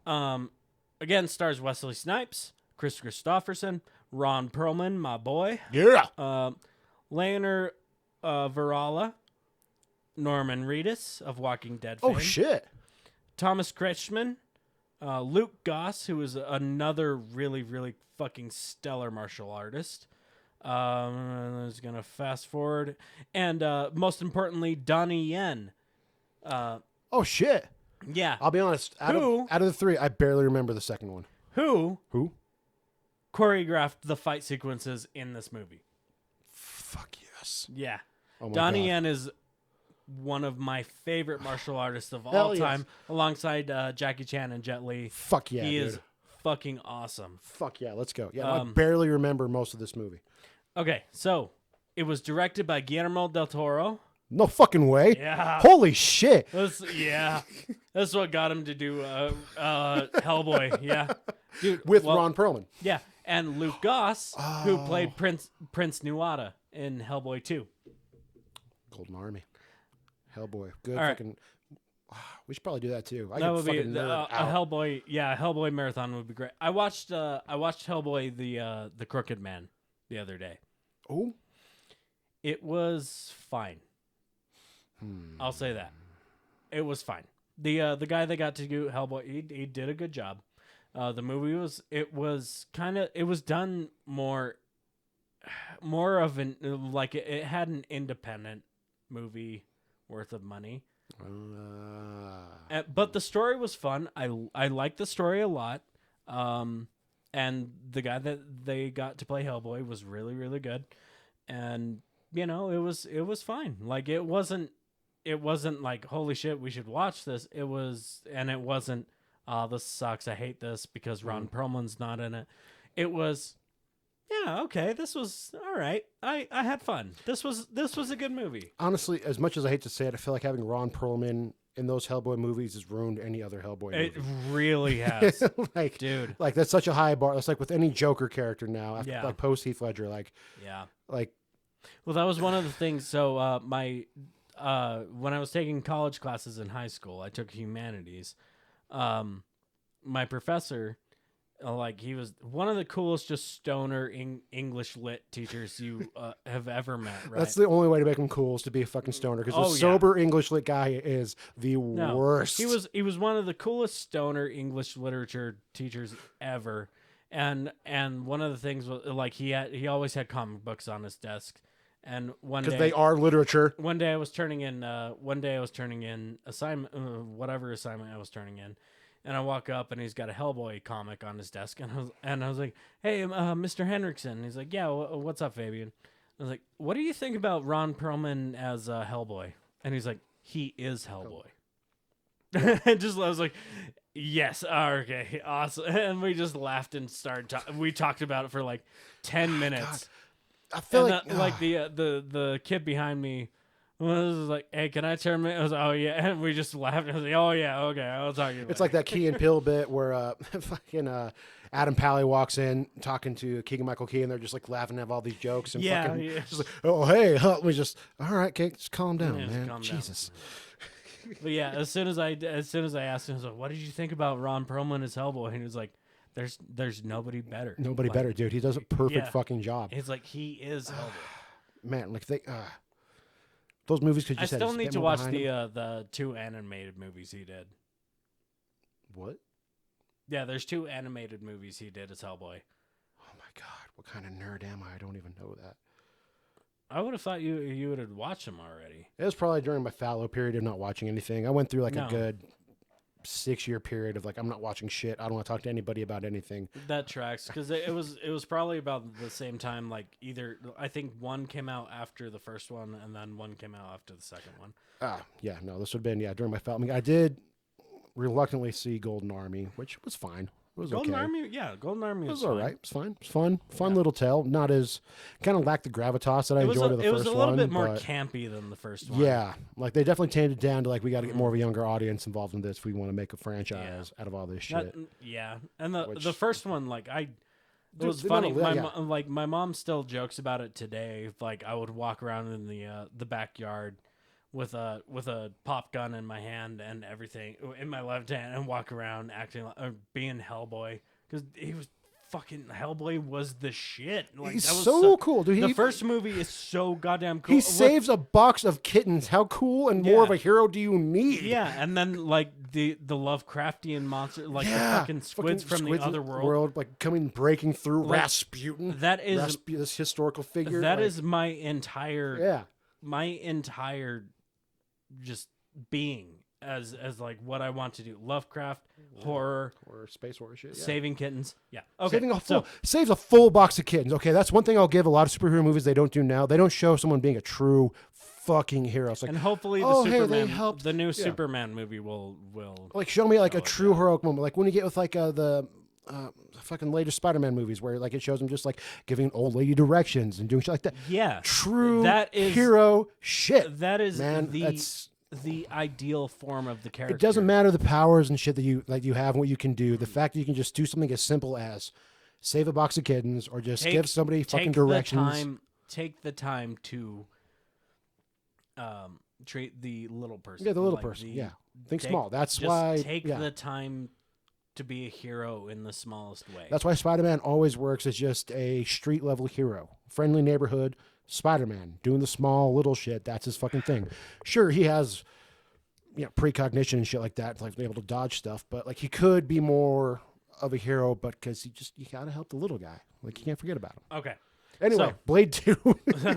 Again, stars Wesley Snipes, Chris Christopherson, Ron Perlman, my boy. Yeah. Leonard Varala, Norman Reedus of Walking Dead fame. Oh, shit. Thomas Kretschmann, Luke Goss, who is another really, really fucking stellar martial artist. I was going to fast forward. And most importantly, Donnie Yen. Oh, shit. Yeah. I'll be honest. Out of the three, I barely remember the second one. Who Who? choreographed the fight sequences in this movie? Fuck yes. Yeah. Oh my Donnie God. Yen is one of my favorite martial artists of all Hell yes. time, alongside Jackie Chan and Jet Li. Fuck yeah, he dude. is fucking awesome. Fuck yeah, let's go. Yeah, I barely remember most of this movie. Okay, so it was directed by Guillermo del Toro. No fucking way. Yeah. Holy shit. That's what got him to do Hellboy. Yeah, dude. With well, Ron Perlman. Yeah, and Luke Goss, who played Prince Nuada in Hellboy 2. Golden Army. Hellboy. Good All right. fucking. We should probably do that too. I That could would be fucking nerd a out. Hellboy. Yeah, a Hellboy marathon would be great. I watched Hellboy the Crooked Man the other day. Oh. It was fine. I'll say that. It was fine. The guy that got to do Hellboy, he did a good job. The movie was done more of an like it had an independent movie worth of money. But the story was fun. I liked the story a lot. And the guy that they got to play Hellboy was really, really good. And it was fine. Like it wasn't like, holy shit, we should watch this. It wasn't, this sucks, I hate this because Ron Perlman's not in it. It was, yeah, okay, this was all right. I had fun. This was a good movie. Honestly, as much as I hate to say it, I feel like having Ron Perlman in those Hellboy movies has ruined any other Hellboy movie. It really has. Like, dude. Like, that's such a high bar. It's like with any Joker character now, after, Yeah. like post Heath Ledger, like, Yeah. like, Well, that was one of the things. So when I was taking college classes in high school, I took humanities. My professor, he was one of the coolest, just stoner English lit teachers you have ever met. Right? that's the only way to make him cool is to be a fucking stoner. Because Oh, the yeah. sober English lit guy is the No, worst. He was one of the coolest stoner English literature teachers ever. And one of the things was like he always had comic books on his desk. And one day because they are literature. One day I was turning in assignment, whatever assignment I was turning in, and I walk up and he's got a Hellboy comic on his desk, and I was like, "Hey, Mr. Hendrickson." And he's like, "Yeah, what's up, Fabian?" I was like, "What do you think about Ron Perlman as Hellboy?" And he's like, "He is Hellboy." I was like, "Yes, okay, awesome." And we just laughed and we talked about it for like 10 minutes. I feel And like the kid behind me was like, "Hey, can I turn my?" I was like, "Oh yeah," and we just laughed. I was like, "Oh yeah, okay, I'll talk to you." it's like that Key and Peele bit where fucking Adam Pally walks in talking to Keegan Michael Key, and they're just like laughing at all these jokes and Yeah, fucking yeah. just like, "Oh hey," we just all right, Kate, just calm down, Yeah, just man. calm down. Jesus. But yeah, as soon as I asked him, I was like, "What did you think about Ron Perlman as Hellboy?" And he was like, "There's nobody better. Nobody Like, better, dude. He does a perfect yeah. fucking job, He's like, he is Hellboy." man. Like those movies could I just still just need get to more watch behind him. the 2 animated movies he did. What? Yeah, there's 2 animated movies he did as Hellboy. Oh my god, what kind of nerd am I? I don't even know that. I would have thought you would have watched them already. It was probably during my fallow period of not watching anything. I went through like No. a good 6-year period of like, I'm not watching shit. I don't want to talk to anybody about anything. That tracks because it was probably about the same time. Like either I think one came out after the first one, and then one came out after the second one. Yeah, no, this would have been during my fallow. I mean, I did reluctantly see Golden Army, which was fine. It was Golden okay. Army, yeah, Golden Army It was was all fine. right. It was fine. It was fun little tale. Not as kind of lacked the gravitas that I It was enjoyed of the it first was a one. little bit more but campy than the first one. yeah, like they definitely tamed it down to like we got to get more of a younger audience involved in this if we want to make a franchise out of all this shit. Yeah, and the Which- first one, like it was they funny. might have- My mom still jokes about it today. Like I would walk around in the backyard with a pop gun in my hand and everything in my left hand and walk around acting like being Hellboy because he was fucking Hellboy was the shit. Like, He's that was so cool, dude. The first movie is so goddamn cool. He saves a box of kittens. How cool and more of a hero do you need? Yeah, and then like the Lovecraftian monster, like the fucking squids from the other world. like breaking through Like, Rasputin. that is this historical figure. That like, is my entire just being as like what I want to do. Lovecraft, horror, or space horror shit. Yeah. saving kittens. Yeah. Okay. Saves a full box of kittens. Okay, that's one thing I'll give a lot of superhero movies they don't do now. They don't show someone being a true fucking hero. It's like, and hopefully they helped. the new Superman movie will Like show me like a show it, true heroic moment. Like when you get with like the fucking latest Spider-Man movies where like it shows him just like giving an old lady directions and doing shit like that. Yeah. True That is hero shit. That is man, the ideal form of the character. it doesn't matter the powers and shit that you have and what you can do. The fact that you can just do something as simple as save a box of kittens or just give somebody fucking directions. Take the time to treat the little person. Yeah, the little like person. Think small. That's why. Take the time to be a hero in the smallest way. That's why Spider-Man always works as just a street level hero, friendly neighborhood Spider-Man doing the small little shit. That's his fucking thing. Sure, he has precognition and shit like that, like being able to dodge stuff, but like he could be more of a hero, but because you gotta help the little guy. Like you can't forget about him. Okay. Anyway, So- Blade 2.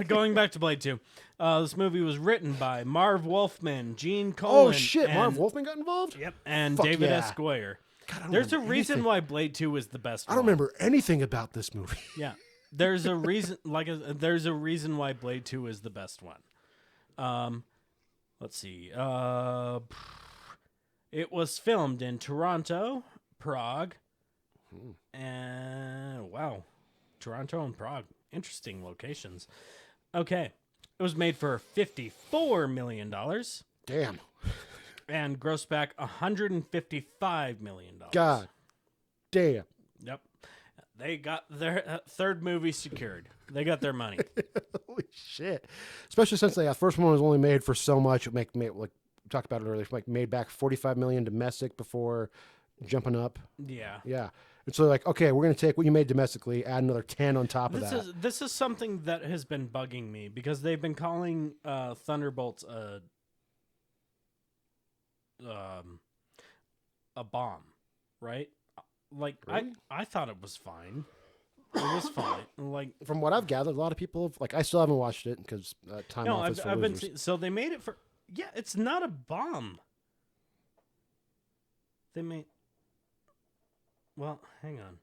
Going back to Blade 2. This movie was written by Marv Wolfman, Gene Colan. Oh shit, and, Marv Wolfman got involved? Yep, and Fuck David yeah. S. Goyer. God, I don't There's a remember reason anything. why Blade 2 is the best I don't one. remember anything about this movie. Yeah. There's a reason there's a reason why Blade 2 is the best one. Let's see. It was filmed in Toronto, Prague, and wow. Toronto and Prague. Interesting locations. Okay. It was made for $54 million Damn. and grossed back $155 million. God damn. Yep. They got their third movie secured. They got their money. Holy shit. Especially since the first one was only made for so much. Like we talked about it earlier, like made back $45 million domestic before jumping up. Yeah. Yeah. And so like, okay, we're going to take what you made domestically, add another 10 on top of that. This is something that has been bugging me because they've been calling Thunderbolts a bomb, right? Like Really? I thought it was fine. It was fine. Like From what I've gathered, a lot of people have, like, I still haven't watched it because time no, off is for I've been losers. so they made it for it's not a bomb. They made well, hang on.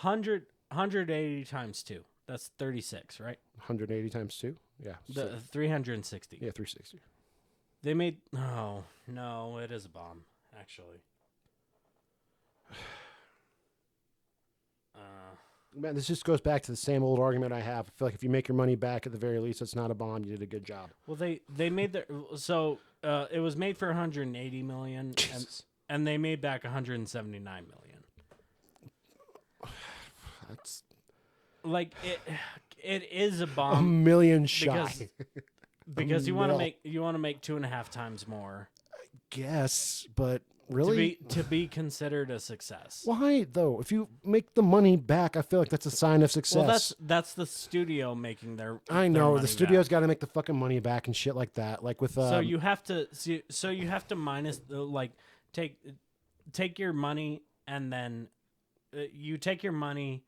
180 times 2. That's 36, right? 180 times 2? Yeah. The 360. Yeah, 360. They made no, it is a bomb, actually. Man, this just goes back to the same old argument I have. I feel like if you make your money back, at the very least, it's not a bomb. You did a good job. Well, they made their it was made for 180 million, and they made back 179 million. That's Like it is a a bomb million shy. because you want to mil. make 2.5 times more Guess, but really? to be considered a success. Why, though? If you make the money back, I feel like that's a sign of success. Well, that's the studio making their. I their know. money The studio's back. got to make the fucking money back and shit like that. Like with... So you have to minus the like take your money and then you take your money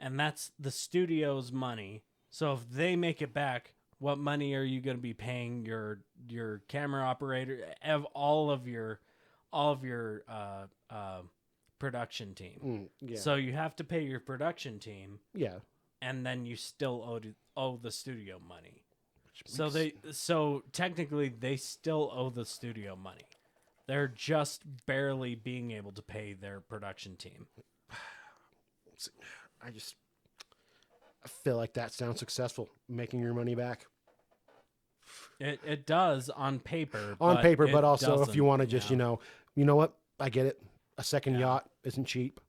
and that's the studio's money. So if they make it back, what money are you going to be paying your camera operator of all of your production team? yeah. So you have to pay your production team yeah. and then you still owe the studio money. So technically they still owe the studio money. They're just barely being able to pay their production team. I feel like that sounds successful, making your money back. It does on paper. On paper, it but also if doesn't, you want to just, yeah. you know what? I get it. A second yacht isn't cheap.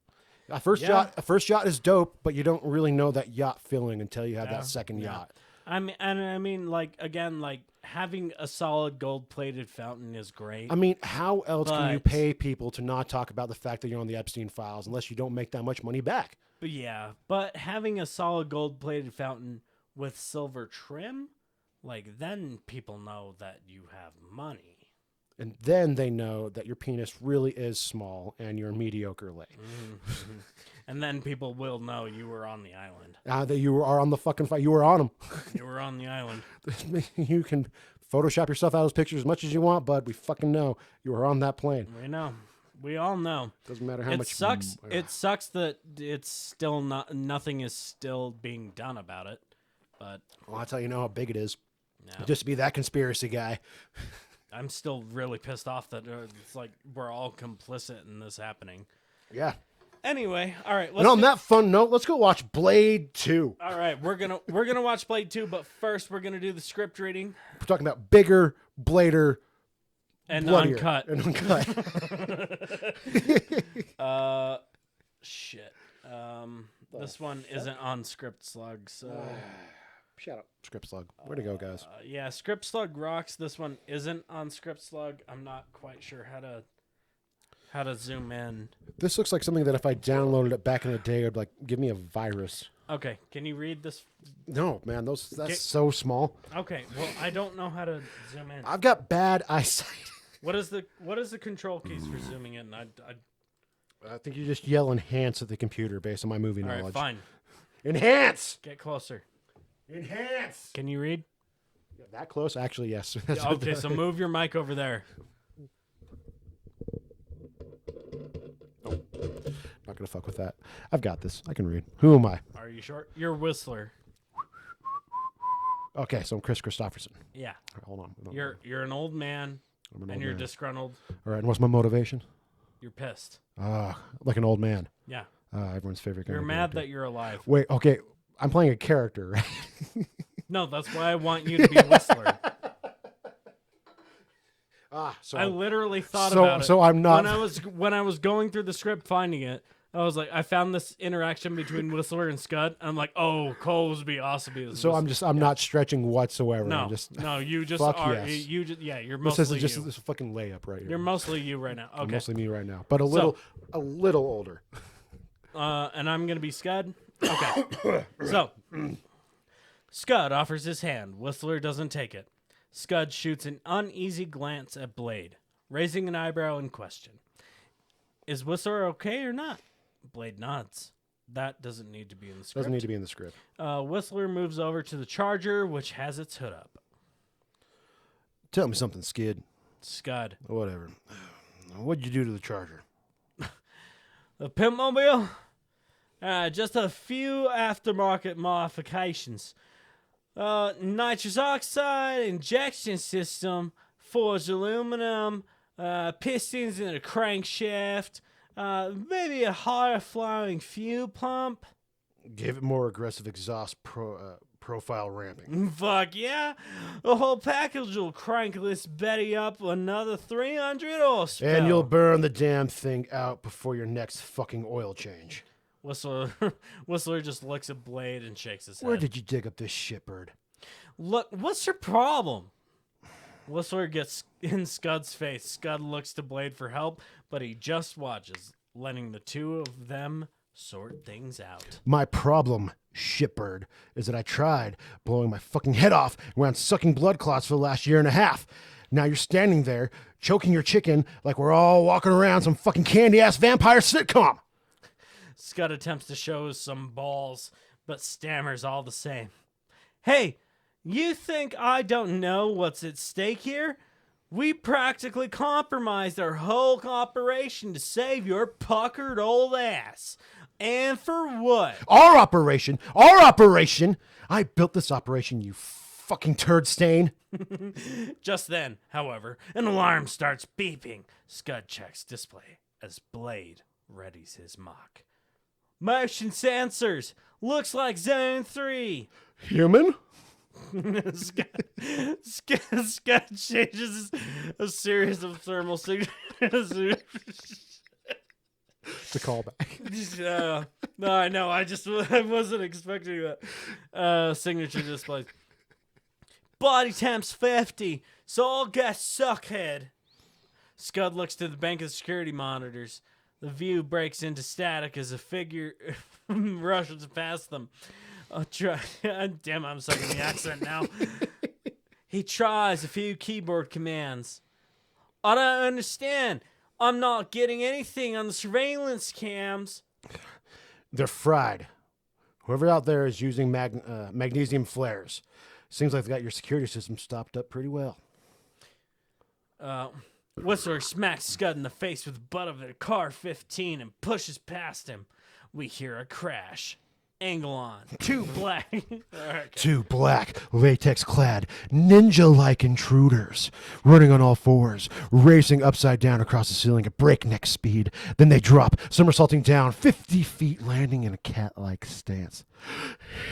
A first Yeah. yacht is dope, but you don't really know that yacht feeling until you have Yeah. that second Yeah. yacht. I mean, like again, like having a solid gold-plated fountain is great. I mean, how else can you But- pay people to not talk about the fact that you're on the Epstein files unless you don't make that much money back? But yeah, but having a solid gold-plated fountain with silver trim, like then people know that you have money. And then they know that your penis really is small and you're mediocre lay. And then people will know you were on the island. That you are on the fucking fight. You were on them. You were on the island. You can Photoshop yourself out of those pictures as much as you want, bud. We fucking know you were on that plane. We know. We all know. Doesn't matter how It much. sucks. It sucks that it's still nothing is still being done about it. But Well, I'll tell you now how big it is. no, Just to be that conspiracy guy. I'm still really pissed off that it's like we're all complicit in this happening. Yeah. Anyway, all right. And on that fun note, let's go watch Blade 2. All right, we're gonna watch Blade 2, but first we're gonna do the script reading We're talking about bigger, blader, and bloodier. uncut. And uncut. Shit. This one isn't on Script Slug, so Shut up. Script slug. Where'd it go, guys? yeah, Script Slug rocks. This one isn't on Script Slug. I'm not quite sure how to zoom in. This looks like something that if I downloaded it back in the day, it'd like give me a virus. Okay, can you read this? No, man, that's Okay. so small. Okay, well I don't know how to zoom in. I've got bad eyesight. What is the control keys for zooming in? I think you just yell enhance at the computer based on my movie All knowledge. right, fine. Enhance! Get closer. Enhance! Can you read? That close? Actually, yes. Okay, so move your mic over there. Not going to fuck with that. I've got this. I can read. Who am I? Are you sure? You're Whistler. Okay, so I'm Chris Christopherson. Yeah. All right, hold on. You're an old man, I'm an and old you're man. disgruntled. All right, and what's my motivation? You're pissed. Like an old man. Yeah. Everyone's favorite kind You're of mad character. that you're alive. Wait, okay. I'm playing a character, right? No, that's why I want you to be Whistler. So I literally thought about it. So I'm not. When I was going through the script finding it, I was like, I found this interaction between Whistler and Scud. And I'm like, oh, Cole would be awesome. So I'm not stretching whatsoever. No, I'm just, no, you just fuck are. yes. You're this is mostly just you. this fucking layup right here. You're mostly you right now. I'm Okay. mostly me right now, but a little older. And I'm gonna be Scud. Okay. So, Scud offers his hand. Whistler doesn't take it. Scud shoots an uneasy glance at Blade, raising an eyebrow in question. Is Whistler okay or not? Blade nods. That doesn't need to be in the script. Doesn't need to be in the script. Whistler moves over to the Charger, which has its hood up. Tell me something, Skid. Scud. Whatever. What'd you do to the Charger? The Pimpmobile? Just a few aftermarket modifications. Nitrous oxide, injection system, forged aluminum, pistons in a crankshaft, maybe a higher flowing fuel pump. Gave it more aggressive exhaust profile ramping. Fuck yeah. The whole package will crank this Betty up another 300 horsepower. And you'll burn the damn thing out before your next fucking oil change. Whistler just looks at Blade and shakes his head. Where did you dig up this shitbird? Look, what's your problem? Whistler gets in Scud's face. Scud looks to Blade for help, but he just watches, letting the two of them sort things out. My problem, shitbird, is that I tried blowing my fucking head off around sucking blood clots for the last year and a half. Now you're standing there, choking your chicken like we're all walking around some fucking candy-ass vampire sitcom. Scud attempts to show some balls, but stammers all the same. Hey, you think I don't know what's at stake here? We practically compromised our whole operation to save your puckered old ass. And for what? Our operation! I built this operation, you fucking turd stain. Just then, however, an alarm starts beeping. Scud checks display as Blade readies his mock. Motion sensors! Looks like Zone 3! Human? Scud changes a series of thermal signatures. It's a callback. No, I know. I wasn't expecting that. Signature displays. Body temp's 50, so I'll guess suckhead. Scud looks to the bank of security monitors. The view breaks into static as a figure rushes past them. Damn, I'm sucking the accent now. He tries a few keyboard commands. I don't understand. I'm not getting anything on the surveillance cams. They're fried. Whoever out there is using magnesium flares. Seems like they got your security system stopped up pretty well. Whistler smacks Scud in the face with the butt of a car 15 and pushes past him. We hear a crash. Angle on. Two black. Okay. Two black, latex-clad, ninja-like intruders, running on all fours, racing upside down across the ceiling at breakneck speed. Then they drop, somersaulting down 50 feet, landing in a cat-like stance.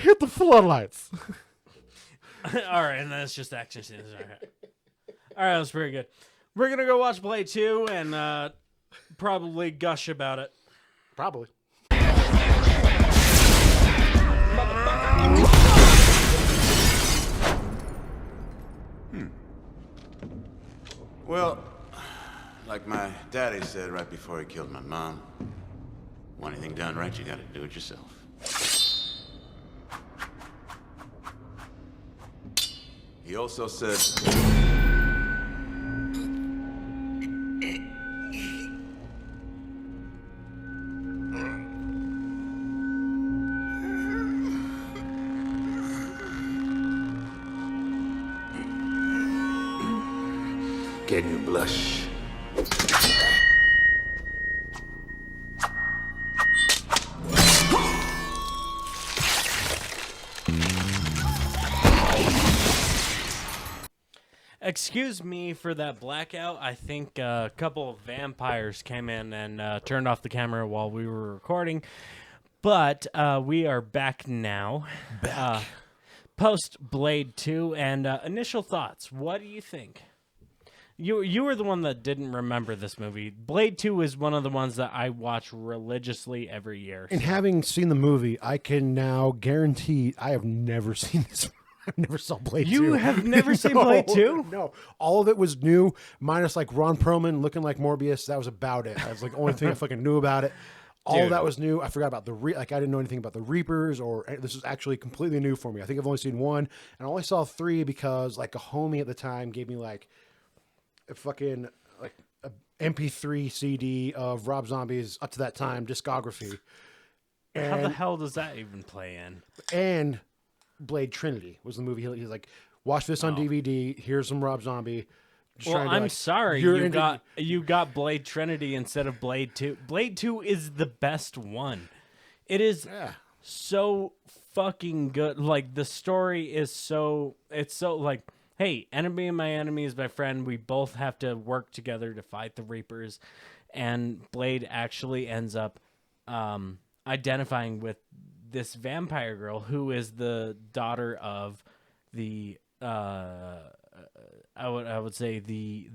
Hit the floodlights. All right, and that's just action scenes. All right, that was pretty good. We're going to go watch Blade 2 and probably gush about it. Probably. Well, like my daddy said right before he killed my mom, want anything done right, you gotta do it yourself. He also said, Can you blush? Excuse me for that blackout. I think a couple of vampires came in and turned off the camera while we were recording. But we are back now. Post Blade 2 and initial thoughts. What do you think? You were the one that didn't remember this movie. Blade 2 is one of the ones that I watch religiously every year. And having seen the movie, I can now guarantee I have never seen this movie. I never saw Blade 2. You have never seen Blade 2? No. All of it was new, minus like Ron Perlman looking like Morbius. That was about it. That was like the only thing I fucking knew about it. All of that was new. I forgot about I didn't know anything about the Reapers, or this is actually completely new for me. I think I've only seen one, and I only saw 3 because like a homie at the time gave me like a fucking like a MP3 CD of Rob Zombie's up to that time discography. How the hell does that even play in? And Blade Trinity was the movie. He's like, watch this on DVD. Here's some Rob Zombie. Well, I'm sorry you got Blade Trinity instead of Blade 2. Blade 2 is the best one. It is so fucking good. Like, the story is so like, hey, enemy of my enemy is my friend. We both have to work together to fight the Reapers. And Blade actually ends up identifying with this vampire girl who is the daughter of the I would say the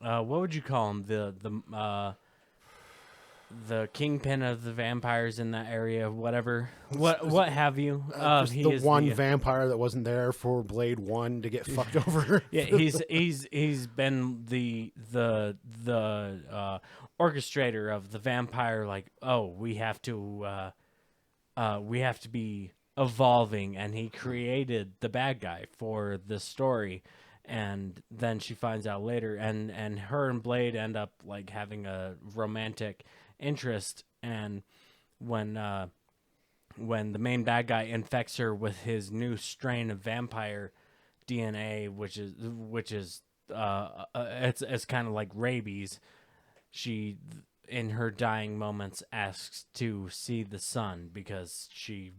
what would you call him, the kingpin of the vampires in that area, whatever, what have you. He is the vampire that wasn't there for Blade 1 to get fucked over. Yeah, he's been the orchestrator of the vampire. Like, oh, we have to be evolving, and he created the bad guy for the story. And then she finds out later, and her and Blade end up like having a romantic interest. And when the main bad guy infects her with his new strain of vampire DNA, which is it's kind of like rabies, she, in her dying moments, asks to see the sun because she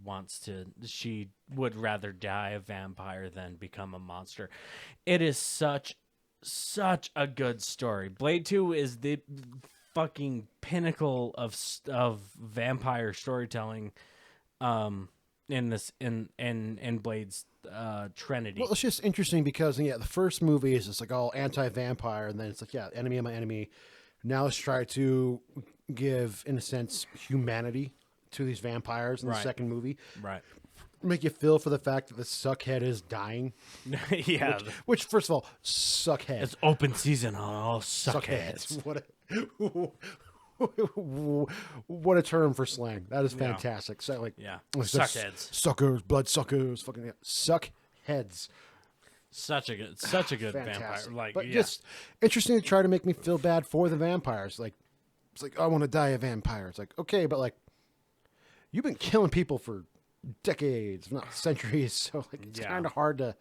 would rather die a vampire than become a monster. It is such a good story. Blade 2 is the fucking pinnacle of vampire storytelling in Blade's Trinity. Well, it's just interesting because the first movie is just like all anti-vampire, and then it's like, enemy of my enemy. Now let's try to give, in a sense, humanity to these vampires in the second movie. Right. Make you feel for the fact that the suckhead is dying. Yeah. Which, first of all, suckhead. It's open season on all suckheads. What a term for slang. That is fantastic. So, like, suckheads. Suckers, blood suckers, fucking suckheads. Such a good vampire. Like, but just interesting to try to make me feel bad for the vampires. Like, it's like, I want to die a vampire. It's like, okay, but like, you've been killing people for decades, if not centuries. So like, it's kind of hard to.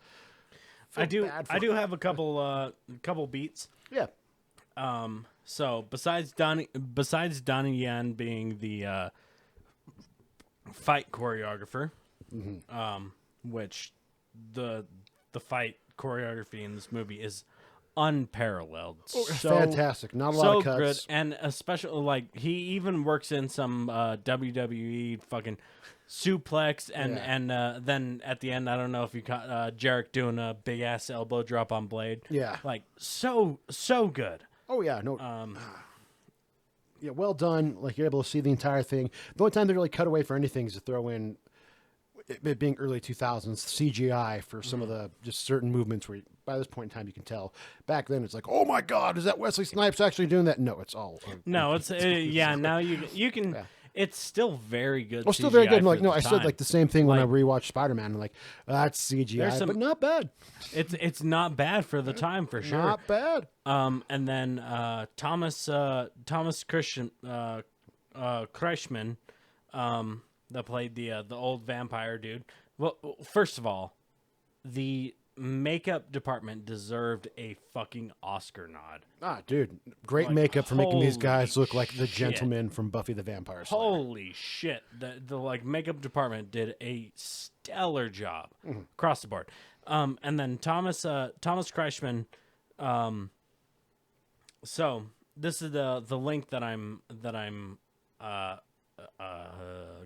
I do have a couple beats. Yeah. So besides Donnie Yen being the fight choreographer, which the fight choreography in this movie is unparalleled. Fantastic. Not a lot of cuts. Good. And especially, like, he even works in some WWE fucking suplex, and then at the end, I don't know if you caught Jarek doing a big ass elbow drop on Blade. Yeah. Like, so good. Oh yeah, no. Yeah, well done. Like, you're able to see the entire thing. The only time they really cut away for anything is to throw in, it being early 2000s, CGI for some of the just certain movements where by this point in time you can tell. Back then it's like, oh my God, is that Wesley Snipes actually doing that? No, it's all. No, it's now you can. Yeah. It's still very good. Well, still very good. Like, no, I said like the same thing when I rewatched Spider-Man. I'm like, that's CGI, but not bad. It's not bad for the time, for sure. Not bad. And then Thomas Kretschmann, that played the old vampire dude. Well, first of all, the makeup department deserved a fucking Oscar nod. Ah, dude, great Like, makeup for making these holy guys look like the shit. gentlemen from Buffy the Vampire Slayer. Holy shit! The like makeup department did a stellar job across the board. And then Thomas Kreischman. So this is the link that I'm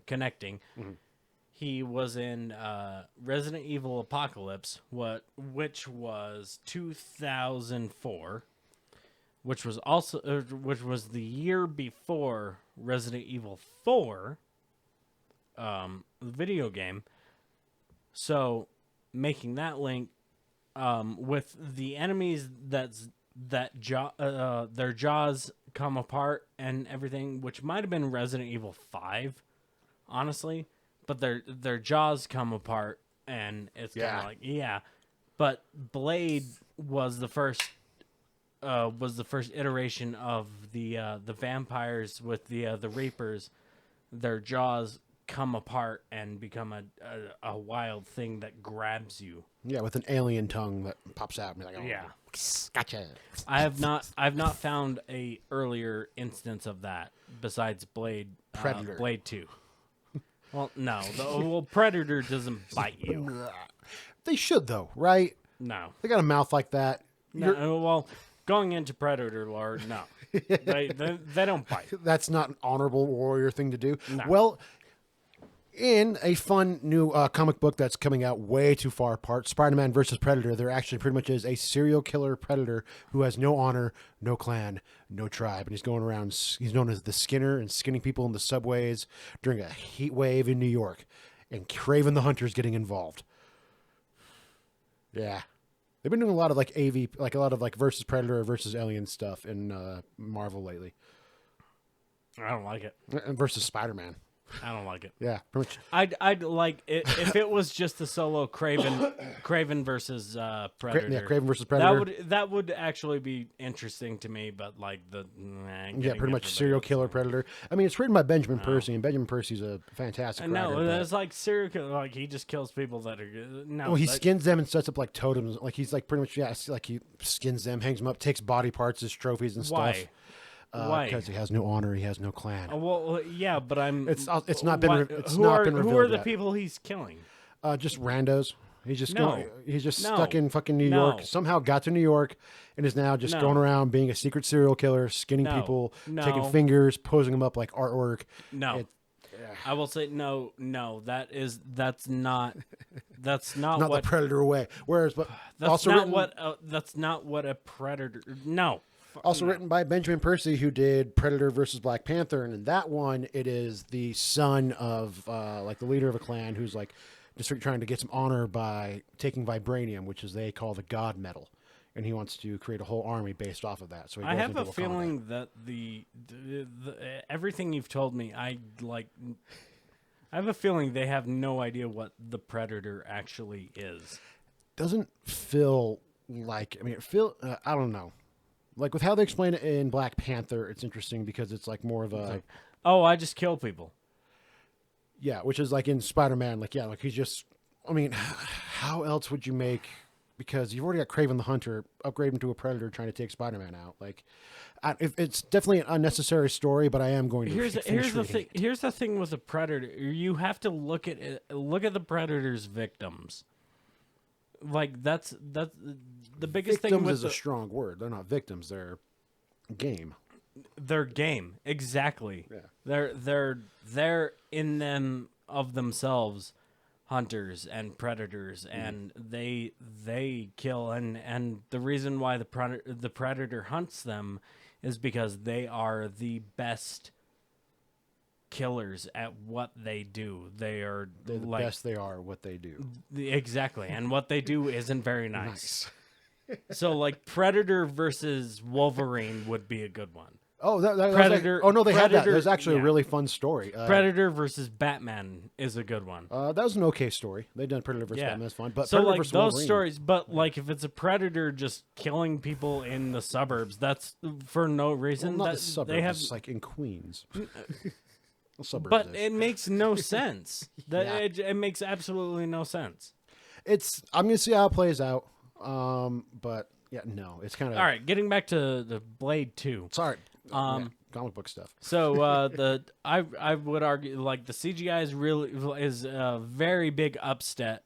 connecting. He was in Resident Evil Apocalypse, which was 2004, which was the year before Resident Evil 4, the video game. So making that link with the enemies their jaws come apart and everything, which might have been Resident Evil 5, honestly. But their jaws come apart, and it's kind of like But Blade was the first iteration of the vampires with the Reapers. Their jaws come apart and become a wild thing that grabs you. Yeah, with an alien tongue that pops out. And like, gotcha. I've not found a earlier instance of that besides Blade. Predator. Blade 2. Well, no. Predator doesn't bite you. They should, though, right? No. They got a mouth like that. No. Well, going into Predator lore, no. they don't bite. That's not an honorable warrior thing to do. No. Well, in a fun new comic book that's coming out way too far apart, Spider-Man versus Predator, there actually pretty much is a serial killer predator who has no honor, no clan, no tribe. And he's going around, he's known as the Skinner and skinning people in the subways during a heat wave in New York. And Kraven the Hunter's getting involved. Yeah. They've been doing a lot of like AV, like a lot of like versus Predator or versus Alien stuff in Marvel lately. I don't like it. And versus Spider-Man. I don't like it. Yeah, pretty much. I'd like it if it was just a solo Kraven versus Predator. Yeah, Kraven versus Predator. That would actually be interesting to me, but like Pretty much serial killer predator. I mean, it's written by Benjamin Percy, and Benjamin Percy's a fantastic writer. No, it's like serial killer. Like he just kills people that are no. Well, he skins them and sets up like totems. Like he's like pretty much like he skins them, hangs them up, takes body parts as trophies and Why? stuff. Why? Because he has no honor, he has no clan. Well, yeah, but It's not been. It's who not are, been revealed Who are the yet. people he's killing? Just randos. He's just stuck in fucking New No. York. Somehow got to New York and is now just No. going around being a secret serial killer, skinning No. people, No. taking fingers, posing them up like artwork. No. I will say no. That's not Not what the predator way. Whereas, but that's also not written, what that's not what a predator. No. also written by Benjamin Percy, who did Predator versus Black Panther, and in that one, it is the son of like the leader of a clan who's like just trying to get some honor by taking vibranium, which is they call the God Metal, and he wants to create a whole army based off of that. So he I goes have into a Wakanda. feeling that the everything you've told me, I have a feeling they have no idea what the predator actually is. Doesn't feel like I don't know. Like with how they explain it in Black Panther, it's interesting because it's like more of a I just kill people. yeah, which is like in Spider-Man, like he's just. I mean, how else would you make? Because you've already got Kraven the Hunter, upgrade him to a predator trying to take Spider-Man out. Like, it's definitely an unnecessary story, but I am going to. Here's the thing. Here's the thing with the predator. You have to look at the predator's victims. Like that's the biggest Victims thing with is a strong word. They're not victims. They're game. their game. Exactly. Yeah. They're in them of themselves hunters and predators, and they kill, and the reason why the predator hunts them is because they are the best killers at what they do. They're the best they are at what they do. Exactly, and what they do isn't very nice. So, like, Predator versus Wolverine would be a good one. Oh, that Predator. Oh no, they had that. Predator- There's actually yeah. a really fun story. Predator versus Batman is a good one. That was an okay story. They done Predator versus Yeah. Batman. That's fun. But So, Predator like, versus those Wolverine, stories, but, like, if it's a Predator just killing people in the suburbs, that's for no reason. well, not that the suburbs. they have, It's like in Queens. The suburbs. but is. it makes no sense. It makes absolutely no sense. I'm gonna see how it plays out. But yeah, no, it's kind of All right, getting back to the Blade 2. Sorry, comic book stuff. So I would argue like the CGI is a very big upstep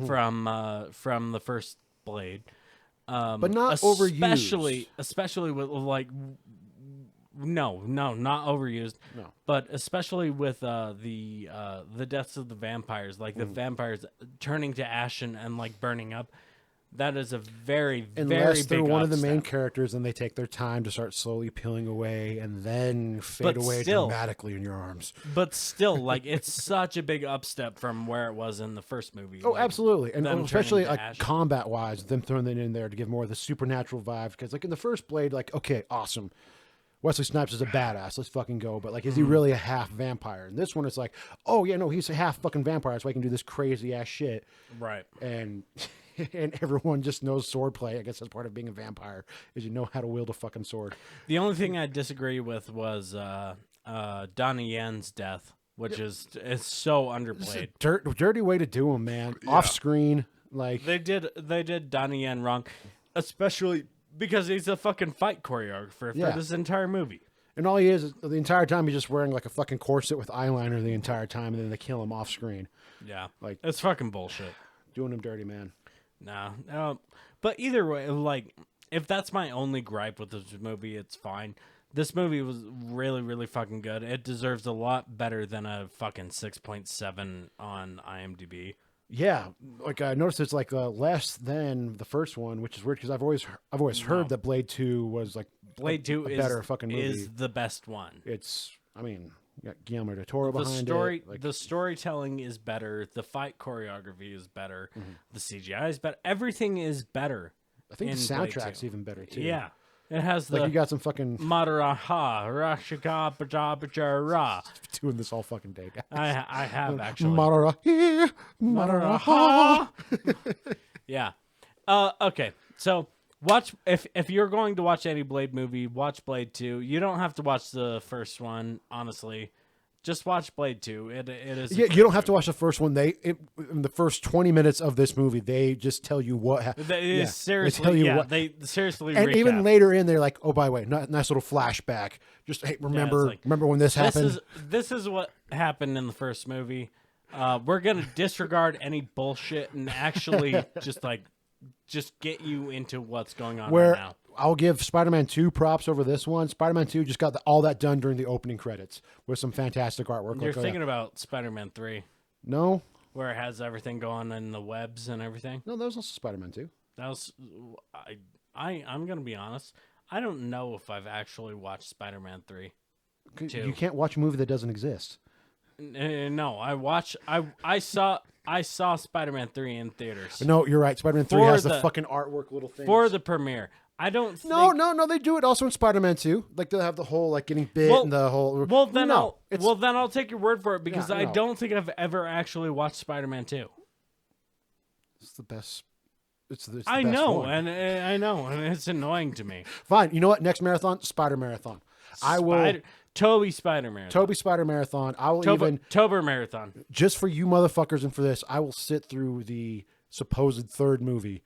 from the first Blade, But not overused. especially with like not overused. No. But especially with the deaths of the vampires, like the vampires turning to ash and like burning up. That is a very, very Unless big they're one of the main upstep. characters and they take their time to start slowly peeling away and then fade But away still- dramatically in your arms. But still, like it's such a big upstep from where it was in the first movie. Oh, like, absolutely. And them especially turning to like ash. combat-wise, them throwing that in there to give more of the supernatural vibe. Because like in the first Blade, like, okay, awesome. Wesley Snipes is a badass. Let's fucking go. But like, is he really a half vampire? And this one, it's like, oh yeah, no, he's a half fucking vampire, so I can do this crazy ass shit. Right. And and everyone just knows swordplay. I guess that's part of being a vampire, is you know how to wield a fucking sword. The only thing I disagree with was Donnie Yen's death, which is so underplayed. Dirty way to do him, man. Off screen, like They did Donnie Yen wrong, especially because he's a fucking fight choreographer for Yeah. this entire movie. and all he is the entire time he's just wearing like a fucking corset with eyeliner the entire time, and then they kill him off screen, Yeah, Like- it's fucking bullshit. doing him dirty, man. No, but either way, like if that's my only gripe with this movie, it's fine. This movie was really, really fucking good. It deserves a lot better than a fucking 6.7 on IMDb. Yeah, like I noticed it's like less than the first one, which is weird because I've always heard that Blade 2 was like Blade 2 a is better fucking movie. is the best one. It's, I mean, you got Guillermo del Toro The behind story, it. Like, the storytelling is better. The fight choreography is better. Mm-hmm. The CGI is better. Everything is better. I think the in Blade soundtrack's 2. even better too. Yeah, it has the like you got some fucking Madaraha Rashika Bajabajara. doing this all fucking day, guys. I have actually. Madara here, Madara ha. Yeah. Okay. So watch if you're going to watch any Blade movie, watch Blade 2. You don't have to watch the first one, honestly. Just watch Blade 2. It is. Yeah, you don't have to watch the first one. In the first 20 minutes of this movie, they just tell you what happened. They seriously. tell you yeah, what. they seriously. And recap. even later in, they're like, "Oh, by the way, nice little flashback. Just hey, remember when this happened." This is what happened in the first movie. We're gonna disregard any bullshit and actually just get you into what's going on Where right now. I'll give Spider-Man 2 props over this one. Spider-Man 2 just got all that done during the opening credits with some fantastic artwork. You're Like, thinking about Spider-Man 3, no, where it has everything going in the webs and everything. that was also Spider-Man 2. That was I'm gonna be honest. I don't know if I've actually watched Spider-Man 3. You can't watch a movie that doesn't exist. No, I saw Spider-Man 3 in theaters No, you're right. Spider-Man 3 For has the the- fucking artwork, little things. for the premiere. I don't. No, think, no, they do it also in Spider-Man 2. Like they'll have the whole like getting bit and the whole. Well, then no, I'll take your word for it because Yeah, I no. don't think I've ever actually watched Spider-Man 2. it's the best. It's the I best know, one. and it's annoying to me. Fine. You know what? Next marathon, Spider Marathon. I will. Toby Spider-Man. Toby Spider Marathon. I will even Tober Marathon. just for you motherfuckers and for this, I will sit through the supposed third movie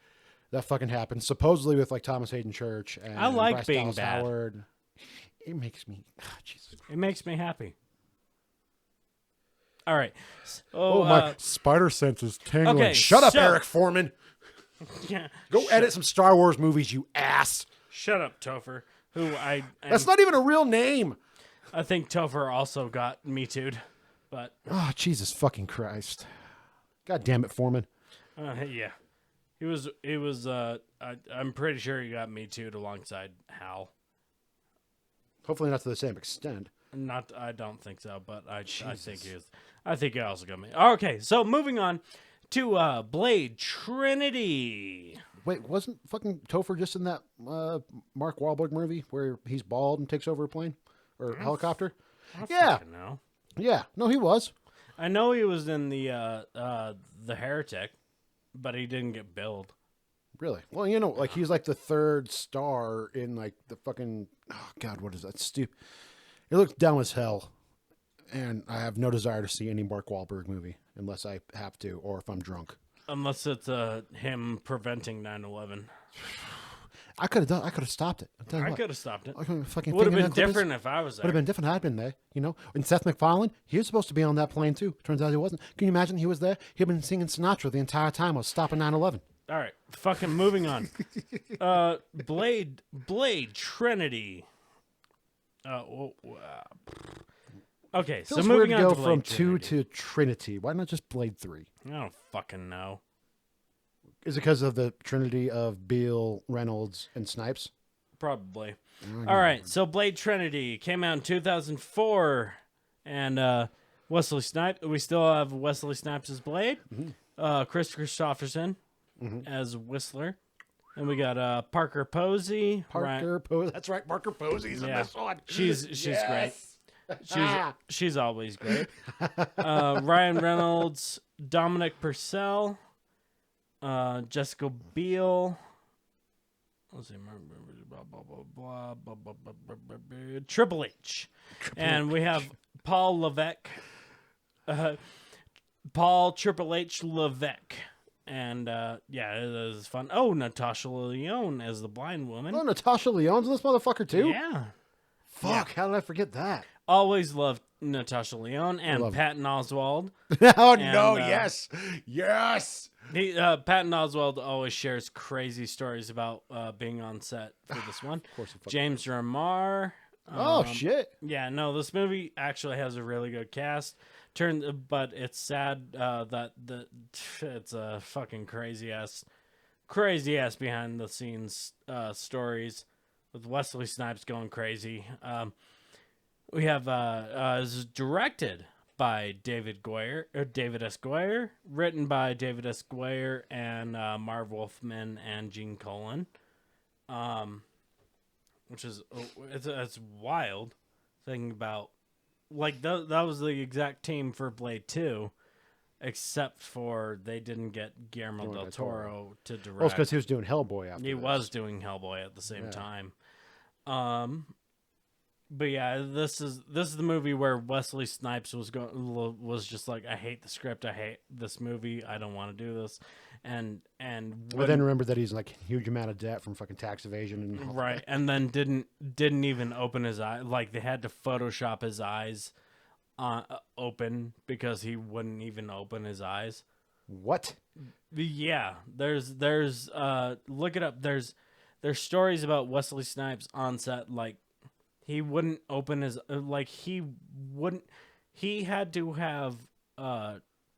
that fucking happened, supposedly with like Thomas Hayden Church and I like Bryce being Dallas bad. Howard. It makes me Jesus. It makes me happy. All right. Oh my spider sense is tingling. okay, Shut up, so- Eric Foreman. Yeah. Go edit some Star Wars movies, you ass. Shut up, Topher. Who That's not even a real name. I think Topher also got Me Too'd, but Oh, Jesus fucking Christ. God damn it, Foreman. yeah, he was. I'm pretty sure he got Me Too'd alongside Hal. Hopefully not to the same extent. Not, I don't think so, but I think he is. I think he also got me. Okay, so moving on to Blade Trinity. Wait, wasn't fucking Topher just in that Mark Wahlberg movie where he's bald and takes over a plane or helicopter? Yeah, No, yeah. No, he was. I know he was in the Heretic, but he didn't get billed. Really? Well, you know, like he's like the third star in like the fucking. Oh God, what is that? Stupid. It looks dumb as hell, and I have no desire to see any Mark Wahlberg movie unless I have to or if I'm drunk. Unless it's him preventing 9/11. I could have stopped it. I could have stopped it. I could've fucking Would have been fingernail clippers. different if I was there. Would have been different had I been there, you know. And Seth MacFarlane, he was supposed to be on that plane too. Turns out he wasn't. Can you imagine he was there? He'd been singing Sinatra the entire time while stopping 9/11. All right, fucking moving on. Blade Trinity. Okay, so Feels moving weird to on go to from Blade 2 Trinity. to Trinity. Why not just Blade 3? I don't fucking know. Is it because of the Trinity of Beale, Reynolds, and Snipes? Probably. All right, so Blade Trinity came out in 2004, and Wesley Snipes. We still have Wesley Snipes' Blade. Chris Christopherson as Whistler, and we got Parker Posey. Posey. That's right, Parker Posey's in Yeah. this one. She's great. Ah. She's always great. Ryan Reynolds, Dominic Purcell, Jessica Biel. Let's see, Triple H, and we have Paul Levesque, Paul Triple H Levesque, and yeah, it is fun. Oh, Natasha Lyonne as the blind woman. Oh, Natasha Lyonne's in this motherfucker too? Yeah, Fuck, how did I forget that? always loved Natasha Lyonne and love- Patton Oswalt. Oh, And, no, yes. Patton Oswalt always shares crazy stories about being on set for this one. Of course he fucking James Remar. Oh, shit. Yeah, no, this movie actually has a really good cast. But it's sad that it's a fucking crazy ass behind the scenes stories with Wesley Snipes going crazy. We have is directed by David S. Goyer, written by David S. Goyer and Marv Wolfman and Gene Colan, which is it's wild thinking about. Like that was the exact team for Blade 2, except for they didn't get Guillermo del Toro to direct. Well, it's because he was doing Hellboy after He this. was doing Hellboy at the same time. But yeah, this is the movie where Wesley Snipes was just like, I hate the script, I hate this movie, I don't want to do this, and But then remember that he's like a huge amount of debt from fucking tax evasion and right, and then didn't even open his eye. Like they had to Photoshop his eyes open because he wouldn't even open his eyes. What? Yeah, there's look it up. There's stories about Wesley Snipes on set, like he wouldn't open his he had to have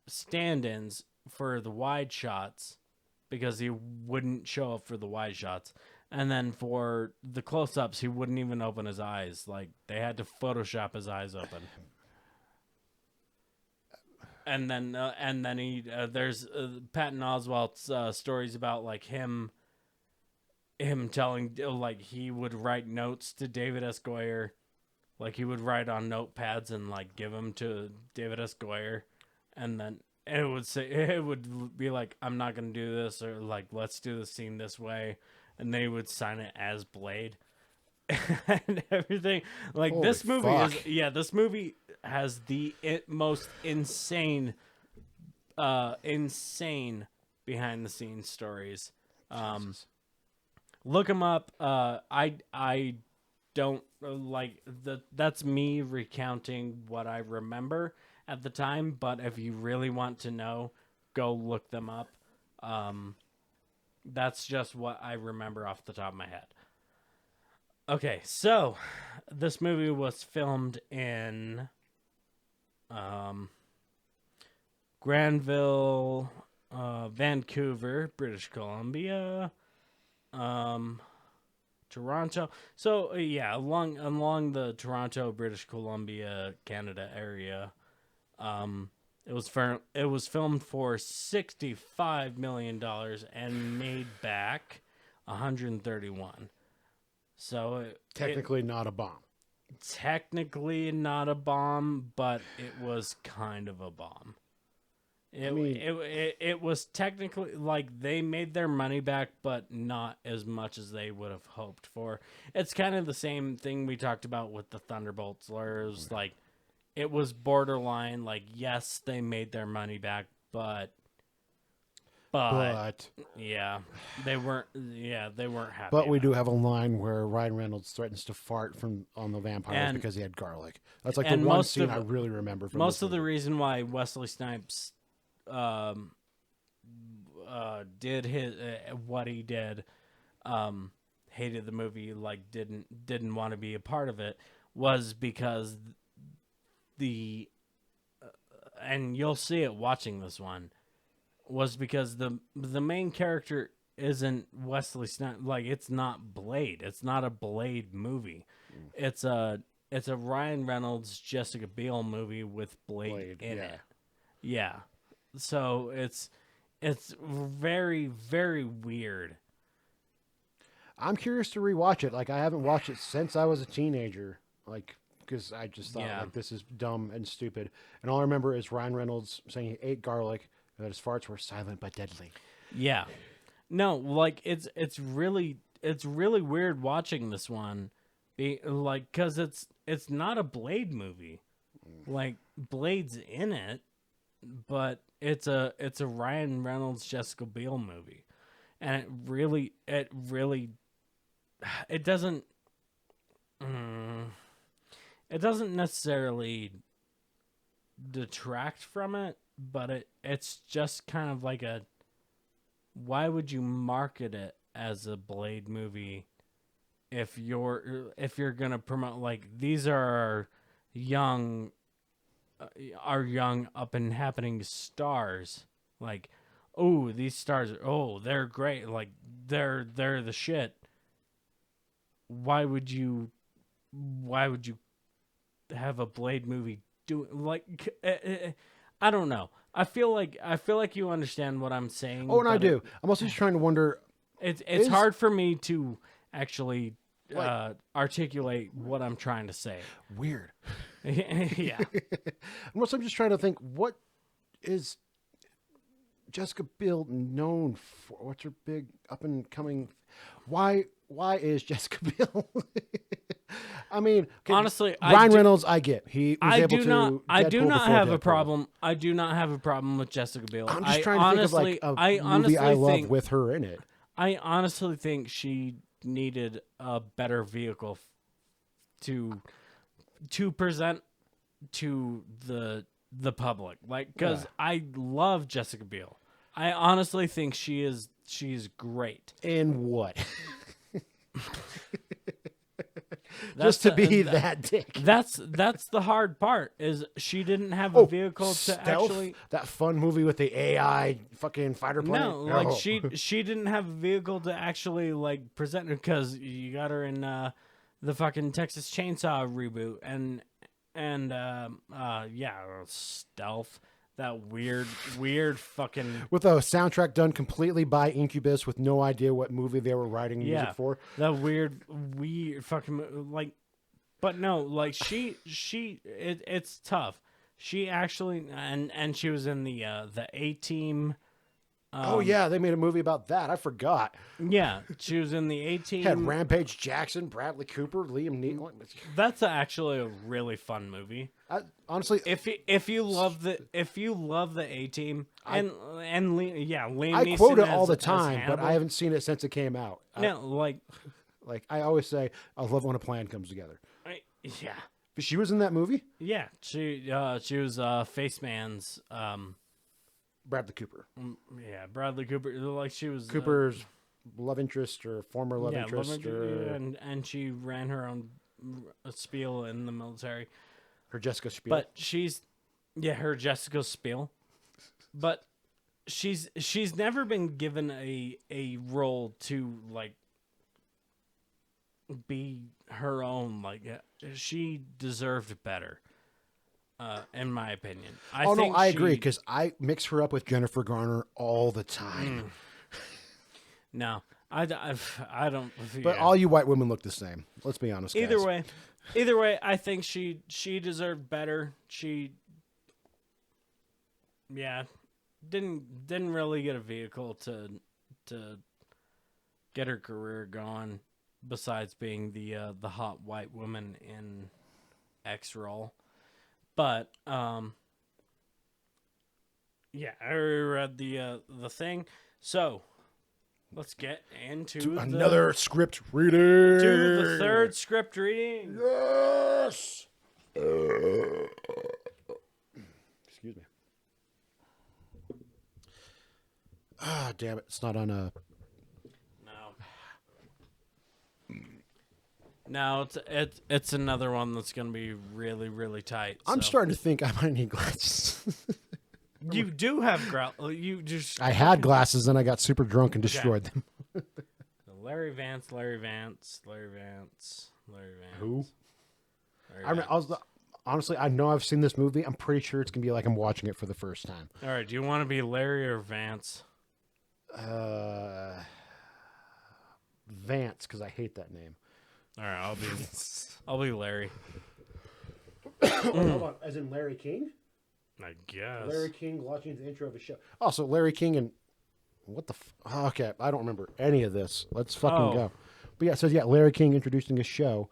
stand-ins for the wide shots because he wouldn't show up for the wide shots, and then for the close-ups he wouldn't even open his eyes. Like they had to Photoshop his eyes open. And then he there's Patton Oswalt's stories about like him telling like he would write notes to David S. Goyer, like he would write on notepads and like give them to David S. Goyer, and then it would be like, I'm not gonna do this, or like let's do the scene this way, and they would sign it as Blade and everything. Like Holy this movie fuck. this movie has the most insane behind the scenes stories. Look them up. I don't like that's me recounting what I remember at the time, but if you really want to know, go look them up. That's just what I remember off the top of my head. Okay, so this movie was filmed in Granville, Vancouver, British Columbia, Toronto. So yeah, along the Toronto, British Columbia, Canada area. It was filmed for $65 million and made back 131. So technically not a bomb. Technically not a bomb, but it was kind of a bomb. It was technically like they made their money back, but not as much as they would have hoped for. It's kind of the same thing we talked about with the Thunderbolts, where it was like it was borderline. Like yes, they made their money back, but But yeah, they weren't. Yeah, they weren't happy. we about do it. have a line where Ryan Reynolds threatens to fart on the vampires And- because he had garlic. That's like the and one most scene of- I really remember from Most this of the movie. reason why Wesley Snipes did his what he did, hated the movie, like didn't want to be a part of it, was because the and you'll see it watching this one, was because the main character isn't Wesley Snipes. Like, it's not Blade. It's not a Blade movie. It's a Ryan Reynolds, Jessica Biel movie with Blade in yeah. it. Yeah. So it's very, very weird. I'm curious to rewatch it. Like, I haven't watched it since I was a teenager. Like, because I just thought, Yeah. like, this is dumb and stupid. And all I remember is Ryan Reynolds saying he ate garlic and that his farts were silent but deadly. Yeah. No, like it's really weird watching this one, cuz it's not a Blade movie. Like, Blade's in it, but it's a Ryan Reynolds, Jessica Biel movie. And it doesn't necessarily detract from it, but it's just kind of like a, why would you market it as a Blade movie if you're gonna promote, like, these are our young up and happening stars, like, oh, these stars, oh, they're great, like, they're the shit. Why would you have a Blade movie do, like, I don't know. I feel like you understand what I'm saying. Oh, and I but do. I'm also just trying to wonder. It's hard for me to actually articulate what I'm trying to say. Weird. Yeah. I'm just trying to think, what is Jessica Biel known for? What's her big up and coming? Why is Jessica Biel? I mean, Honestly, Ryan Reynolds, I get. He was I able do to. not. I do Deadpool not before have a Deadpool. problem. I do not have a problem with Jessica Biel. I'm just trying to think of like a movie I love with her in it. I honestly think she needed a better vehicle to present to the public. Like, because I love Jessica Biel. I honestly think she's great. In what? Just to be that dick. That's the hard part, is she didn't have a vehicle to actually. That fun movie with the AI fucking fighter plane. No, like she didn't have a vehicle to actually, like, present her, because you got her in the fucking Texas Chainsaw reboot and Stealth, that weird fucking, with a soundtrack done completely by Incubus with no idea what movie they were writing music for. that weird fucking, like, but no, like, it's tough. She actually, and she was in the A-Team. Oh yeah, they made a movie about that. I forgot. Yeah, she was in the A-Team. Had Rampage Jackson, Bradley Cooper, Liam Neeson. That's actually a really fun movie. Honestly, If you love the A-Team, Liam I Neeson quote it as- all the as time, but Hannibal. I haven't seen it since it came out. No, like, I always say, I love when a plan comes together. yeah, But she was in that movie. yeah. She was Faceman's. Bradley Cooper. Bradley Cooper. Like, she was Cooper's love interest or former love yeah, interest, and she ran her own spiel in the military. her Jessica Spiel. But she's her Jessica Spiel. But she's never been given a role to, like, be her own. Like, she deserved better, in my opinion. I agree, because I mix her up with Jennifer Garner all the time. No, I don't. But yeah. all you white women look the same. Let's be honest. Guys. Either way, I think she deserved better. She, didn't really get a vehicle to get her career going, besides being the hot white woman in X role. But Yeah, I already read the thing. So let's get into Another script reading. to the third script reading. Yes. Excuse me. Ah, damn it! It's not on a. No, it's another one that's gonna be really, really tight. I'm so. starting to think I might need glasses. You do have you just. I had glasses, and I got super drunk and destroyed them. Larry Vance. Who? Larry Vance. Honestly, I know I've seen this movie. I'm pretty sure it's gonna be like I'm watching it for the first time. All right, do you want to be Larry or Vance? Vance, because I hate that name. All right, I'll be Larry. Hold on, as in Larry King? I guess. Larry King watching the intro of a show. Also, Larry King and what the? Okay, I don't remember any of this. Let's fucking go. But yeah, it says Larry King introducing a show.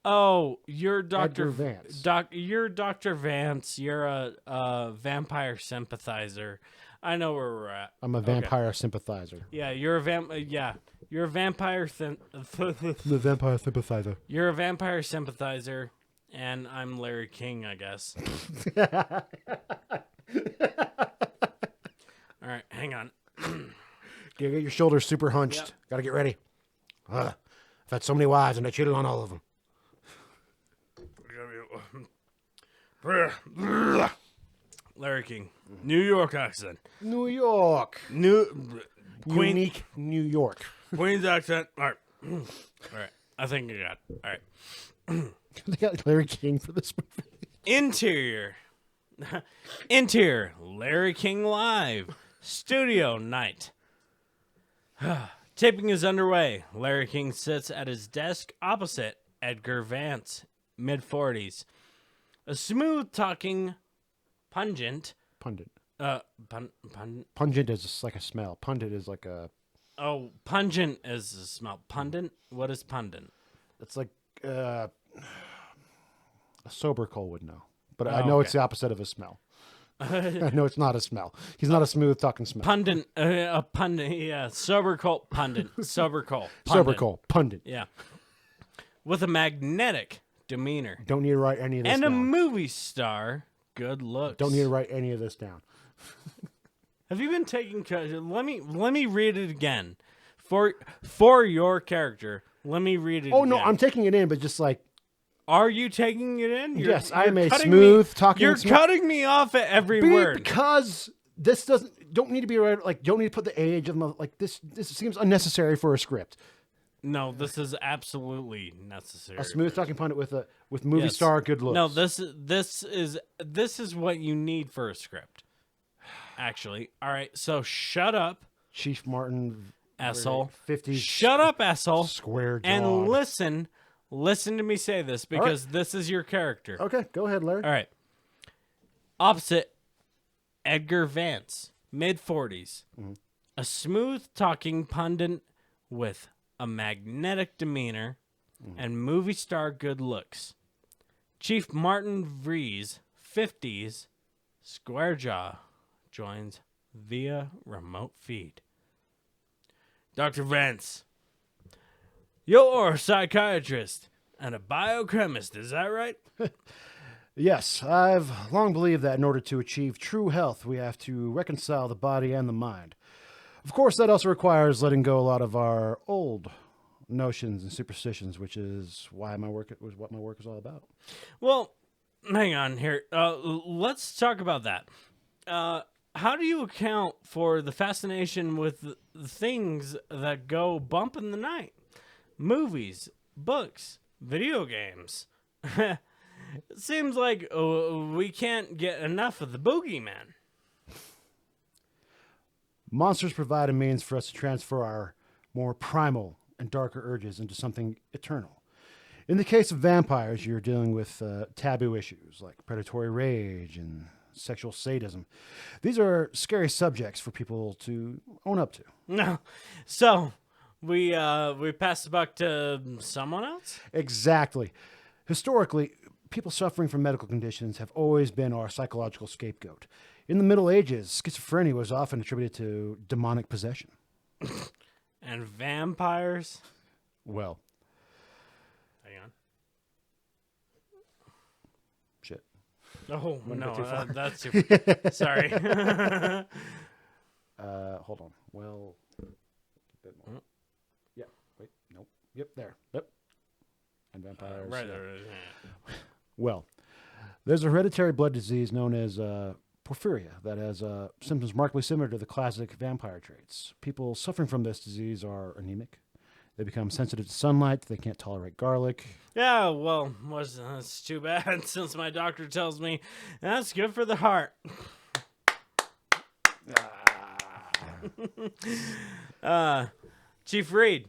Oh, you're Dr. Vance. You're Dr. Vance. You're a vampire sympathizer. I know where we're at. I'm a vampire sympathizer. Yeah, you're a you're a vampire. The vampire sympathizer. You're a vampire sympathizer, and I'm Larry King, I guess. All right, hang on. Get your shoulders super hunched. Yep. Gotta get ready. I've had so many wives, and I cheated on all of them. Larry King, New York accent. New York. Unique New York. Queen's accent. All right. All right. I think I got it. All right. They got Larry King for this movie. Interior. Interior. Larry King live. Studio night. Taping is underway. Larry King sits at his desk opposite Edgar Vance, mid-40s. A smooth-talking, pungent. Pundit. Pungent Pungent is just like a smell. Pundit is like a. Oh, pungent is a smell. Pundit? What is pundit? It's like a sober Cole would know, but I know it's the opposite of a smell. I know it's not a smell. He's not a smooth talking smell. Pundit, a pundit, yeah. Sober Cole, pundit. Sober Cole, pundit. Sober Cole, pundit. Yeah. With a magnetic demeanor. Don't need to write any of this And down. a movie star, good looks. Don't need to write any of this down. Have you been taking? Let me read it again, for your character. Let me read it. Oh again. no, I'm taking it in, but just like. Are you taking it in? Yes, I am a cutting smooth talking. You're cutting me off at every word because this don't need to be right. Like, don't need to put the age of them. Like this seems unnecessary for a script. No, this is absolutely necessary. A smooth talking pundit with movie star good looks. No, this is what you need for a script. Actually, all right. So shut up, Chief Martin, asshole. 50s. Shut up, asshole. Square jaw. And listen to me say this because this is your character. Okay, go ahead, Larry. All right. Opposite Edgar Vance, mid-40s. Mm-hmm. A smooth-talking pundit with a magnetic demeanor and movie star good looks. Chief Martin Vries, 50s, square jaw, joins via remote feed. Dr. Vance, you're a psychiatrist and a biochemist, is that right? Yes, I've long believed that in order to achieve true health, we have to reconcile the body and the mind. Of course, that also requires letting go a lot of our old notions and superstitions, which is why my work was what my work is all about. Well, hang on here. Let's talk about that. How do you account for the fascination with the things that go bump in the night? Movies, books, video games. It seems like we can't get enough of the boogeyman. Monsters provide a means for us to transfer our more primal and darker urges into something eternal. In the case of vampires, you're dealing with taboo issues like predatory rage and sexual sadism. These are scary subjects for people to own up to. No. So, we pass the buck to someone else? Exactly. Historically, people suffering from medical conditions have always been our psychological scapegoat. In the Middle Ages, schizophrenia was often attributed to demonic possession. And vampires. Well, Hang on. shit. Oh Went a bit no, too far. that's super. Sorry. Hold on. Well, a bit more. Yeah. Wait. Nope. Yep. There. Yep. And vampires. right yeah. there. Well, there's a hereditary blood disease known as porphyria that has symptoms markedly similar to the classic vampire traits. People suffering from this disease are anemic. They become sensitive to sunlight. They can't tolerate garlic. Yeah, well, that's too bad since my doctor tells me that's good for the heart. Chief Reed,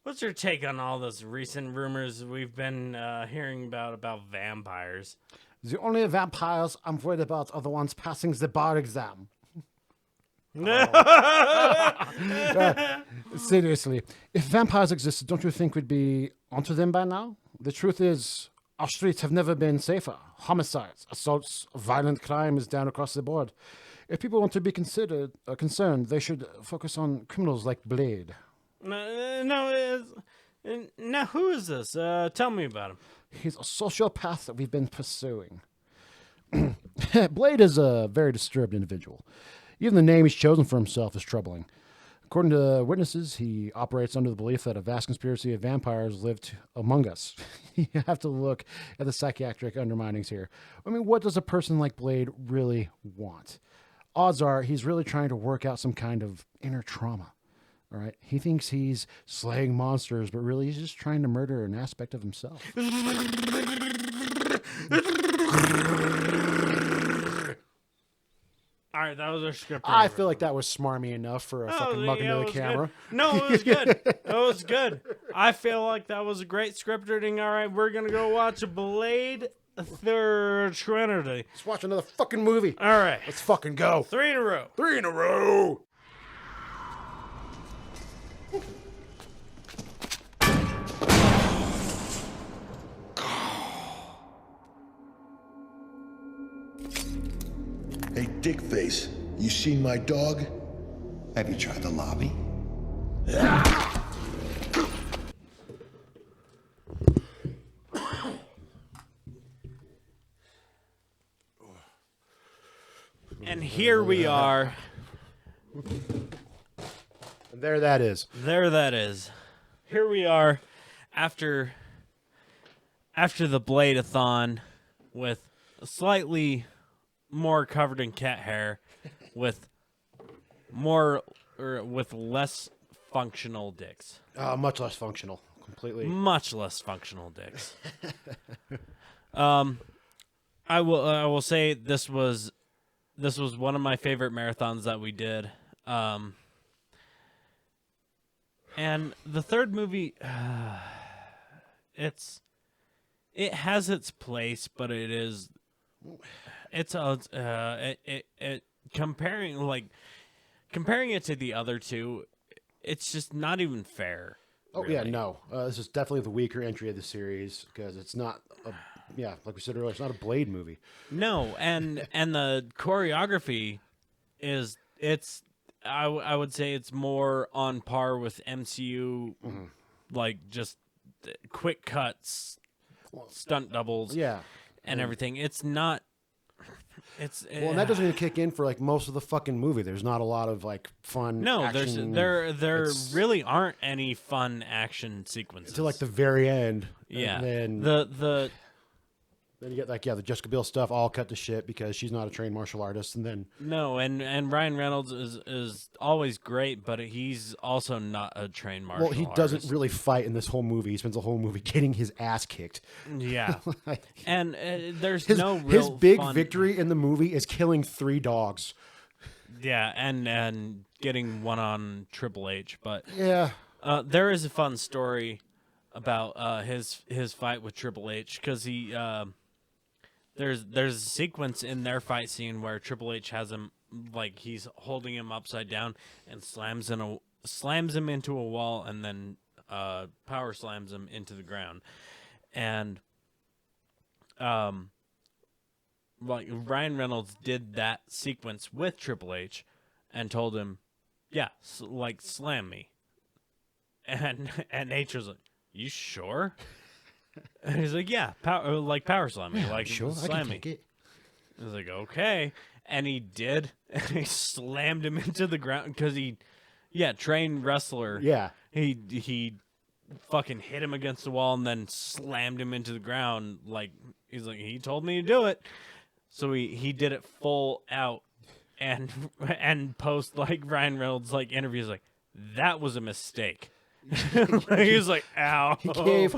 what's your take on all those recent rumors we've been hearing about vampires? The only vampires I'm worried about are the ones passing the bar exam. Seriously, if vampires existed, don't you think we'd be onto them by now? The truth is, our streets have never been safer. Homicides, assaults, violent crime is down across the board. If people want to be concerned, they should focus on criminals like Blade. Now who is this? Tell me about him. He's a sociopath that we've been pursuing. Blade is a very disturbed individual. Even the name he's chosen for himself is troubling. According to witnesses, he operates under the belief that a vast conspiracy of vampires lived among us. You have to look at the psychiatric underminings here. I mean, what does a person like Blade really want? Odds are he's really trying to work out some kind of inner trauma. All right? He thinks he's slaying monsters, but really he's just trying to murder an aspect of himself. All right, that was our script. I feel like that was smarmy enough for a fucking mug into the camera. Good. No, it was good. It was good. I feel like that was a great script reading. All right, we're going to go watch Blade Third Trinity. Let's watch another fucking movie. All right. Let's fucking go. 3 in a row. 3 in a row. Hey, Dickface, you seen my dog? Have you tried the lobby? And here we are. And there that is. There that is. Here we are after the Blade-a-thon with slightly more covered in cat hair with less functional dicks. Much less functional. Completely. Much less functional dicks. I will say this was one of my favorite marathons that we did. And the third movie, it has its place, but comparing it to the other two, it's just not even fair. Oh, really. yeah, no. This is definitely the weaker entry of the series because it's not, like we said earlier, it's not a Blade movie. No, and the choreography I would say it's more on par with MCU, like just quick cuts, stunt doubles, and everything. It's not. And that doesn't even kick in for like most of the fucking movie. There's not a lot of like fun. No, action. there really aren't any fun action sequences to like the very end. Yeah, and then then you get like the Jessica Biel stuff all cut to shit because she's not a trained martial artist, and then and Ryan Reynolds is always great, but he's also not a trained martial artist. Well, he doesn't really fight in this whole movie. He spends the whole movie getting his ass kicked. Yeah, and there's his real big fun. victory in the movie is killing 3 dogs. Yeah, and getting one on Triple H, but yeah, there is a fun story about his fight with Triple H because he. There's a sequence in their fight scene where Triple H has him like he's holding him upside down and slams him into a wall and then power slams him into the ground. And like Ryan Reynolds did that sequence with Triple H, and told him, "Yeah, like slam me." And H was like, "You sure?" And he's like, "Yeah, power slam me, like Sure, I slam can me." take it. I was like, "Okay," and he did, and he slammed him into the ground because trained wrestler. Yeah. He fucking hit him against the wall and then slammed him into the ground. Like, he's like, he told me to do it. So he did it full out, and post, like, Ryan Reynolds, like, interviews, like, that was a mistake. He was like, ow. He gave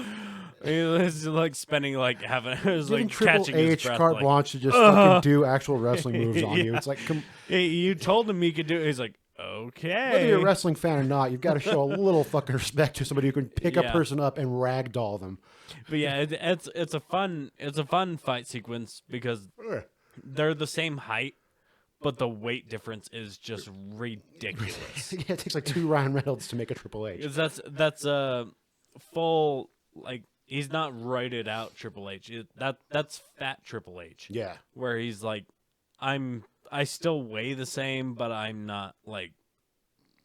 He was like spending like having it was giving like Triple catching his H breath, carte like, blanche to just fucking do actual wrestling moves on you. Yeah. It's like, Hey, you told him he could do it. He's like, okay. whether you're a wrestling fan or not, you've got to show a little fucking respect to somebody who can pick a Yeah. person up and ragdoll them. But yeah, it's a fun fight sequence because they're the same height, but the weight difference is just ridiculous. Yeah, it takes like 2 Ryan Reynolds to make a Triple H. 'Cause that's a full, like, he's not roided out Triple H. That's fat Triple H. Yeah. Where he's like, I still weigh the same, but I'm not like,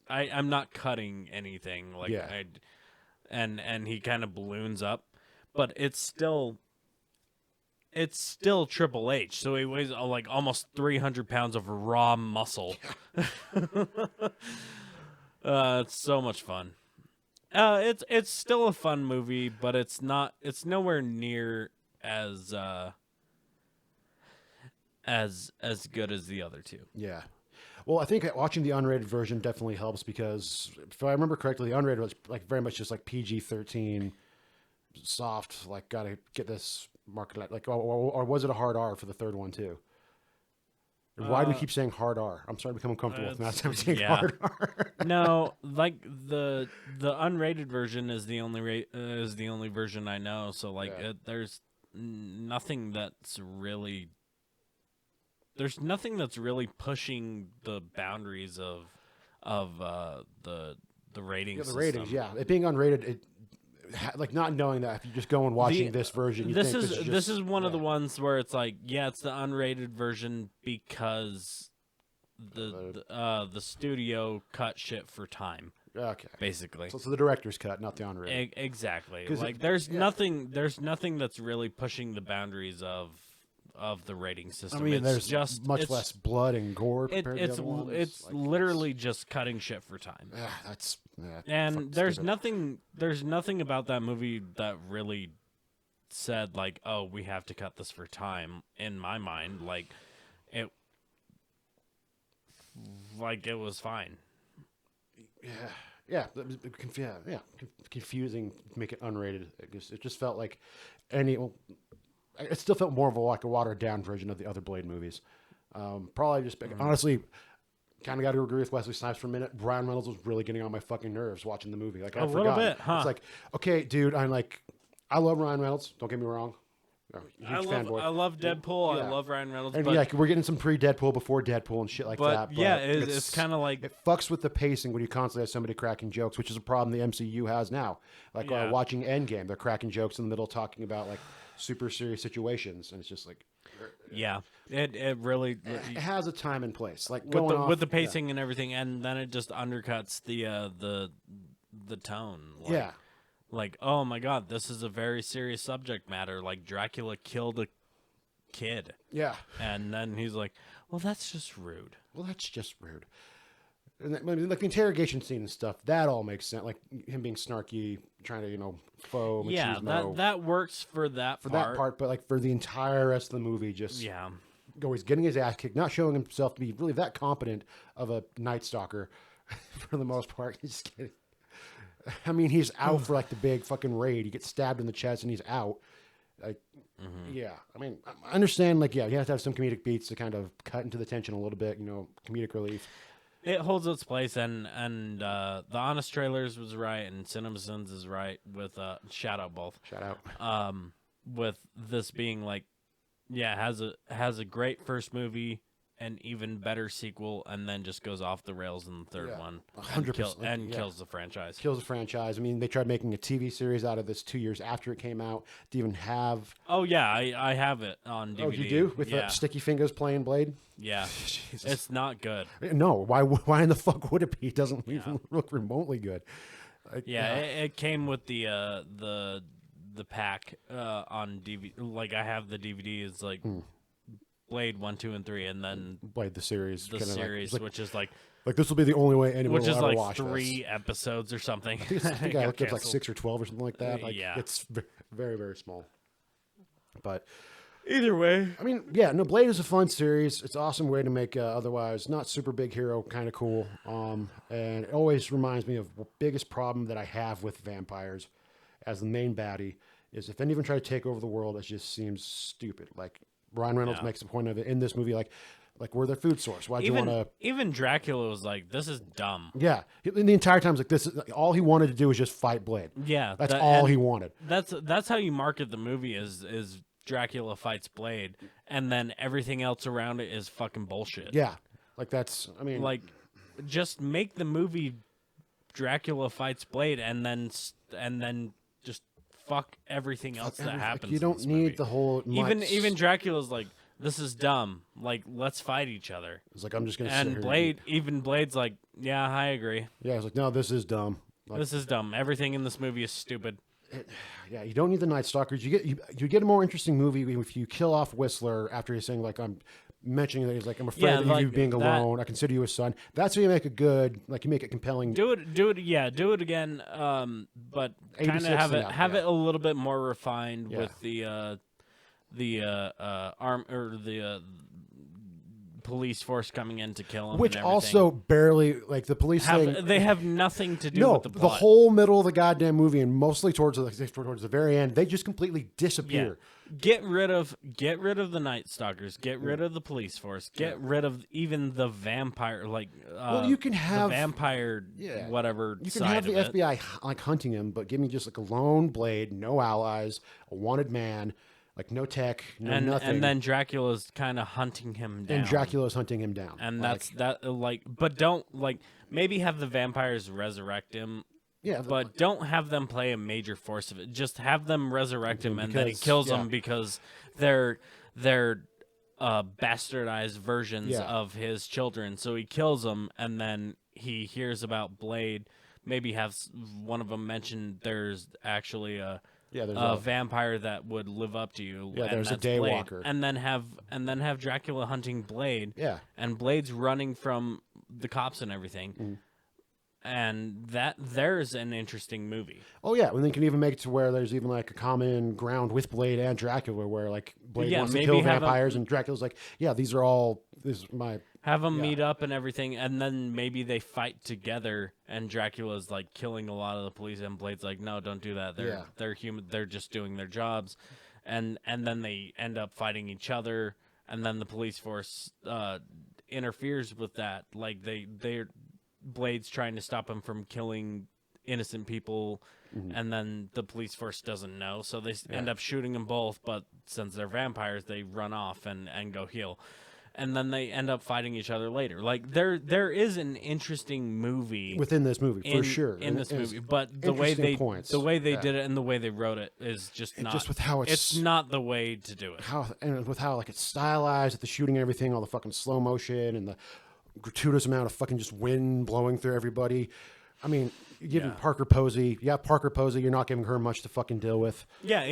I'm not cutting anything. Like, Yeah. and he kind of balloons up, but it's still Triple H. So he weighs like almost 300 pounds of raw muscle. It's so much fun. It's still a fun movie, but it's nowhere near as good as the other two. Yeah. Well, I think watching the unrated version definitely helps because if I remember correctly, the unrated was like very much just like PG-13, soft, like gotta get this market like, or was it a hard R for the third one too? Why do we keep saying hard R? I'm starting to become uncomfortable with not saying hard R. No, like the unrated version is the only version I know. So like, there's nothing that's really pushing the boundaries of the ratings. The ratings, yeah. It being unrated, like not knowing that if you just go and watching this version, this is one of the ones where it's like, yeah, it's the unrated version because the studio cut shit for time. Okay, basically. So the director's cut, not the unrated. Exactly. Like there's nothing that's really pushing the boundaries of the rating system. I mean, it's there's much less blood and gore compared to the other ones. It's like, literally just cutting shit for time. And there's nothing about that movie that really said like, oh, we have to cut this for time. In my mind, like it was fine. Confusing to make it unrated. It just felt like it still felt more of a watered down version of the other Blade movies. Probably just honestly, kind of got to agree with Wesley Snipes for a minute. Ryan Reynolds was really getting on my fucking nerves watching the movie. Like I little bit, huh? It's like, okay, dude, I love Ryan Reynolds. Don't get me wrong. I love Deadpool. Yeah. I love Ryan Reynolds. And but, yeah, we're getting some pre-Deadpool, before Deadpool, and shit like that. But yeah, it's kind of like it fucks with the pacing when you constantly have somebody cracking jokes, which is a problem the MCU has now. Like watching Endgame, they're cracking jokes in the middle, talking about like super serious situations, and it's just like, yeah, it really it has a time and place. Like with the pacing and everything, and then it just undercuts the tone. Like, like, oh my god, this is a very serious subject matter. Like Dracula killed a kid. Yeah, and then he's like, well, that's just rude. And like the interrogation scene and stuff, that all makes sense. Like him being snarky, trying to faux machismo. that works for that part. But like for the entire rest of the movie, just he's getting his ass kicked, not showing himself to be really that competent of a Night Stalker for the most part. He's just kidding. I mean, he's out for like the big fucking raid. He gets stabbed in the chest and he's out. Like, yeah. I mean, I understand. Like, yeah, you have to have some comedic beats to kind of cut into the tension a little bit. Comedic relief. It holds its place, and the Honest Trailers was right, and CinemaSins is right with shout out both. Shout out. With this being like, yeah, has a great first movie, an even better sequel, and then just goes off the rails in the third one, 100%, and kills the franchise. Kills the franchise. I mean, they tried making a TV series out of this 2 years after it came out. To even have. Oh yeah, I have it on DVD. Oh, you do with Sticky Fingers playing Blade? Yeah, it's not good. No, why in the fuck would it be? It doesn't even look remotely good. It came with the pack on DVD. Like I have the DVD. It's like Blade 1, 2, and 3, and then Blade the series. Which is like this will be the only way anyone will ever like watch 3 episodes or something. I think I looked up like 6 or 12 or something like that. It's very, very small. But either way, I mean, Blade is a fun series. It's an awesome way to make otherwise not super big hero kind of cool. And it always reminds me of the biggest problem that I have with vampires as the main baddie is if any of them try to take over the world, it just seems stupid. Like Ryan Reynolds makes a point of it in this movie, like we're their food source. Why'd you want to? Even Dracula was like, "This is dumb." Yeah, the entire time, like this is all he wanted to do was just fight Blade. Yeah, that's all he wanted. That's how you market the movie is Dracula fights Blade, and then everything else around it is fucking bullshit. Yeah, like that's. I mean, like just make the movie Dracula fights Blade, and then just fuck everything else that happens. You don't need the whole. Even Dracula's like, this is dumb. Like, let's fight each other. It's like I'm just gonna. And Blade's like, yeah, I agree. Yeah, it's like no, this is dumb. Like, this is dumb. Everything in this movie is stupid. Yeah, you don't need the Night Stalkers. You get a more interesting movie if you kill off Whistler after he's saying like I'm mentioning that he's like I'm afraid of you being alone. I consider you a son. That's how you make a good you make it compelling. Do it again. But kind of have it a little bit more refined with the police force coming in to kill him, which also barely the police they have nothing to do with the plot. The whole middle of the goddamn movie and mostly towards the very end, they just completely disappear. Get rid of the Night Stalkers. Get rid of the police force. Get rid of even the vampire. You can have the vampire. Whatever. You can have the FBI hunting him, but give me just a lone Blade, no allies, a wanted man. Like no tech, nothing. And then Dracula's kind of hunting him down. And Dracula's hunting him down. And but don't maybe have the vampires resurrect him. Yeah, but don't have them play a major force of it. Just have them resurrect him, and then he kills them because they're bastardized versions of his children. So he kills them, and then he hears about Blade. Maybe have one of them mention there's actually a vampire that would live up to you. Yeah, there's a Daywalker. And then have Dracula hunting Blade. Yeah. And Blade's running from the cops and everything. Mm. And there's an interesting movie. Oh yeah, and they can even make it to where there's even a common ground with Blade and Dracula, where Blade wants to kill vampires, and Dracula's like, yeah, this is my. Have them meet up and everything, and then maybe they fight together, and Dracula's killing a lot of the police, and Blade's like, no, don't do that. They're human. They're just doing their jobs, and then they end up fighting each other, and then the police force interferes with that. They're Blade's trying to stop him from killing innocent people, and then the police force doesn't know, so they end up shooting them both, but since they're vampires, they run off and go heal. And then they end up fighting each other later. There is an interesting movie within this movie for sure. In this movie, but the way they did it and the way they wrote it is just not. Just with how it's not the way to do it. With how it's stylized, at the shooting and everything, all the fucking slow motion and the gratuitous amount of fucking just wind blowing through everybody. I mean, you're giving Parker Posey. Yeah, Parker Posey. You're not giving her much to fucking deal with. Yeah,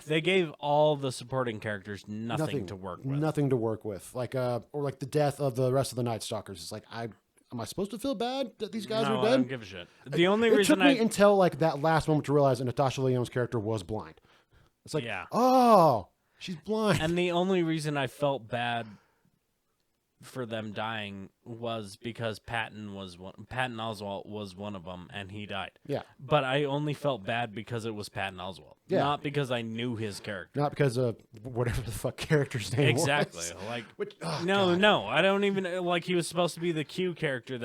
They gave all the supporting characters nothing to work with. Nothing to work with. Or the death of the rest of the Night Stalkers. It's am I supposed to feel bad that these guys are dead? I don't give a shit. The only reason it took me until that last moment to realize that Natasha Lyonne's character was blind. It's oh, she's blind. And the only reason I felt bad for them dying was because Patton Oswalt was one of them, and he died. Yeah. But I only felt bad because it was Patton Oswalt, not because I knew his character. Not because of whatever the fuck character's name was. Exactly. No, I don't even he was supposed to be the Q character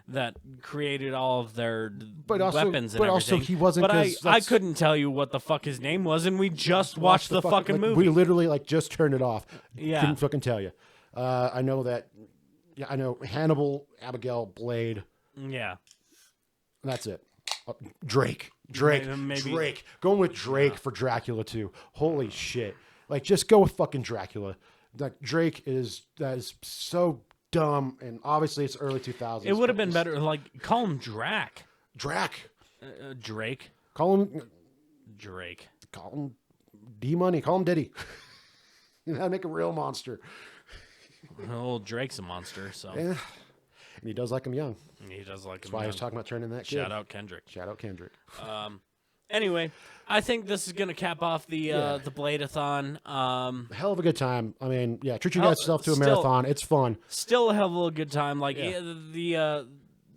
that created all of their also- weapons and but everything. also he wasn't, But I 'cause that's- couldn't tell you what the fuck his name was, and we just watched the fucking like, movie. We literally like just turned it off. Yeah. Couldn't fucking tell you. I know that. Yeah, I know Hannibal, Abigail, Blade. Yeah. That's it. Drake. Maybe- Drake. Going with Drake for Dracula 2. Holy shit. Like, just go with fucking Dracula. Like, Drake that is so dumb, and obviously it's early 2000s. It would have but been just- better. Like, call him Drac. Drac. Drake. Call him D-Money. Call him Diddy. You know, make a real monster. Well, Drake's a monster, so Yeah. And he does like him young. he does like That's him. why he was young. talking about turning that kid. Shout out Kendrick. Shout out Kendrick. Anyway, I think this is gonna cap off the Blade-a-thon. Hell of a good time. I mean, yeah, treat yourself to a still- marathon. It's fun. Still a hell of a good time. Like Yeah.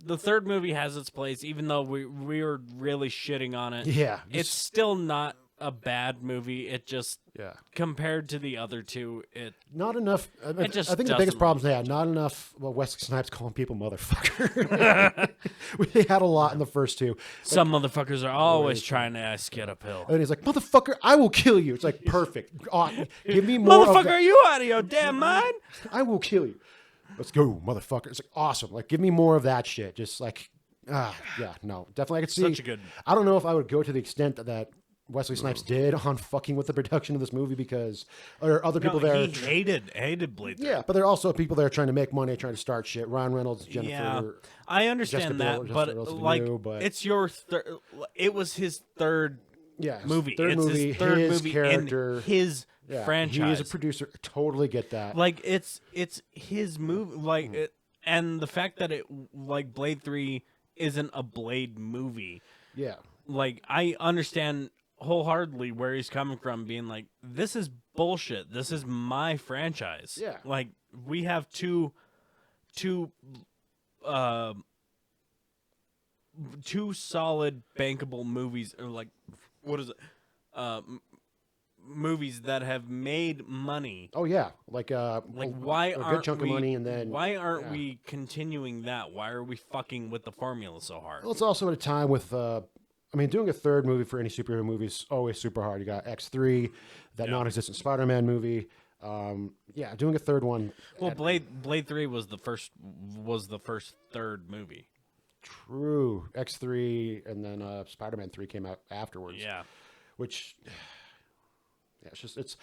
the third movie has its place, even though we were really shitting on it. Yeah. It's still not a bad movie. It just Yeah. compared to the other two, it Not enough. I just think the doesn't- biggest problem is they had not enough. Well, Wesley Snipes calling people motherfucker. We had a lot in the first two. some motherfuckers are always trying to ask get uphill. And then he's like, motherfucker, I will kill you. It's like, perfect. Give me more of Motherfucker, that. are you out of your damn mind? I will kill you. Let's go, motherfucker. It's like, awesome. Like, give me more of that shit. Just like, yeah, no. Definitely, I could see. Such a good- I don't know if I would go to the extent that Wesley Snipes did on fucking with the production of this movie, because there are other people there. He hated Blade. Yeah, but there are also people there trying to make money, trying to start shit. Ryan Reynolds, Jennifer. Yeah, I understand Jessica Biel, that, but Jessica Biel, like, new, but- it's your it was his third Yeah, his movie. third It's movie, his third his movie character. in his Yeah, franchise. He is a producer. Totally get that. Like it's his movie. Like and the fact that it like Blade 3 isn't a Blade movie. Yeah. Like I understand wholeheartedly where he's coming from, being like, this is bullshit. This is my franchise. Yeah. Like we have two solid bankable movies, or like what is it? Movies that have made money. Oh yeah, like Why a aren't good chunk we, of money, and then why aren't we continuing that? Why are we fucking with the formula so hard? Well, it's also at a time with, I mean, doing a third movie for any superhero movie is always super hard. You got X3, that non-existent Spider-Man movie. Yeah, doing a third one. Well, Blade 3 was the first third movie. True. X3, and then Spider-Man 3 came out afterwards. Yeah. Which, yeah, it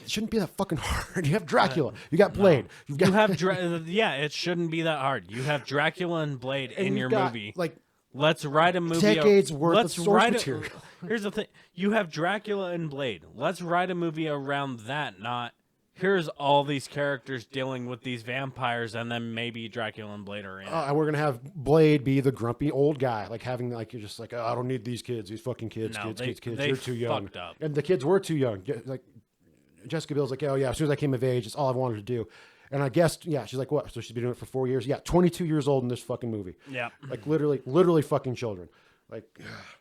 shouldn't be that fucking hard. You have Dracula. You got Blade. You have yeah, it shouldn't be that hard. You have Dracula and Blade in you've your got, movie. like, let's write a movie. decades worth of let's source write material. Here's the thing: you have Dracula and Blade. Let's write a movie around that. Not here's all these characters dealing with these vampires, and then maybe Dracula and Blade are in. And we're gonna have Blade be the grumpy old guy, like having like you're just like, oh, I don't need these kids, these fucking kids, No, kids. they You're too young, fucked up. and the kids were too young. Like Jessica Biel's like, oh yeah, as soon as I came of age, it's all I wanted to do. And I guess, yeah, she's like, what? So she's been doing it for 4 years? Yeah, 22 years old in this fucking movie. Yeah. Like literally fucking children. Like,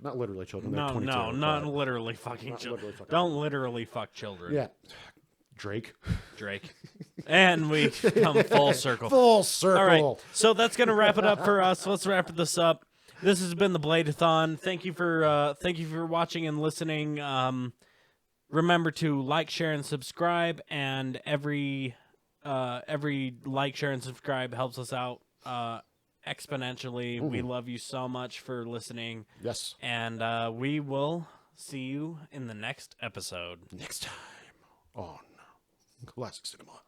not literally children. They're No, 22, no, not but- literally fucking Not children. literally fucking Don't literally fuck children. Yeah. Drake. And we come full circle. Full circle. All right, so that's gonna wrap it up for us. Let's wrap this up. This has been the Blade-a-thon. Thank you for watching and listening. Remember to like, share, and subscribe. And every like, share, and subscribe helps us out exponentially. We love you so much for listening. Yes. And we will see you in the next episode. Next time on Classic Cinema.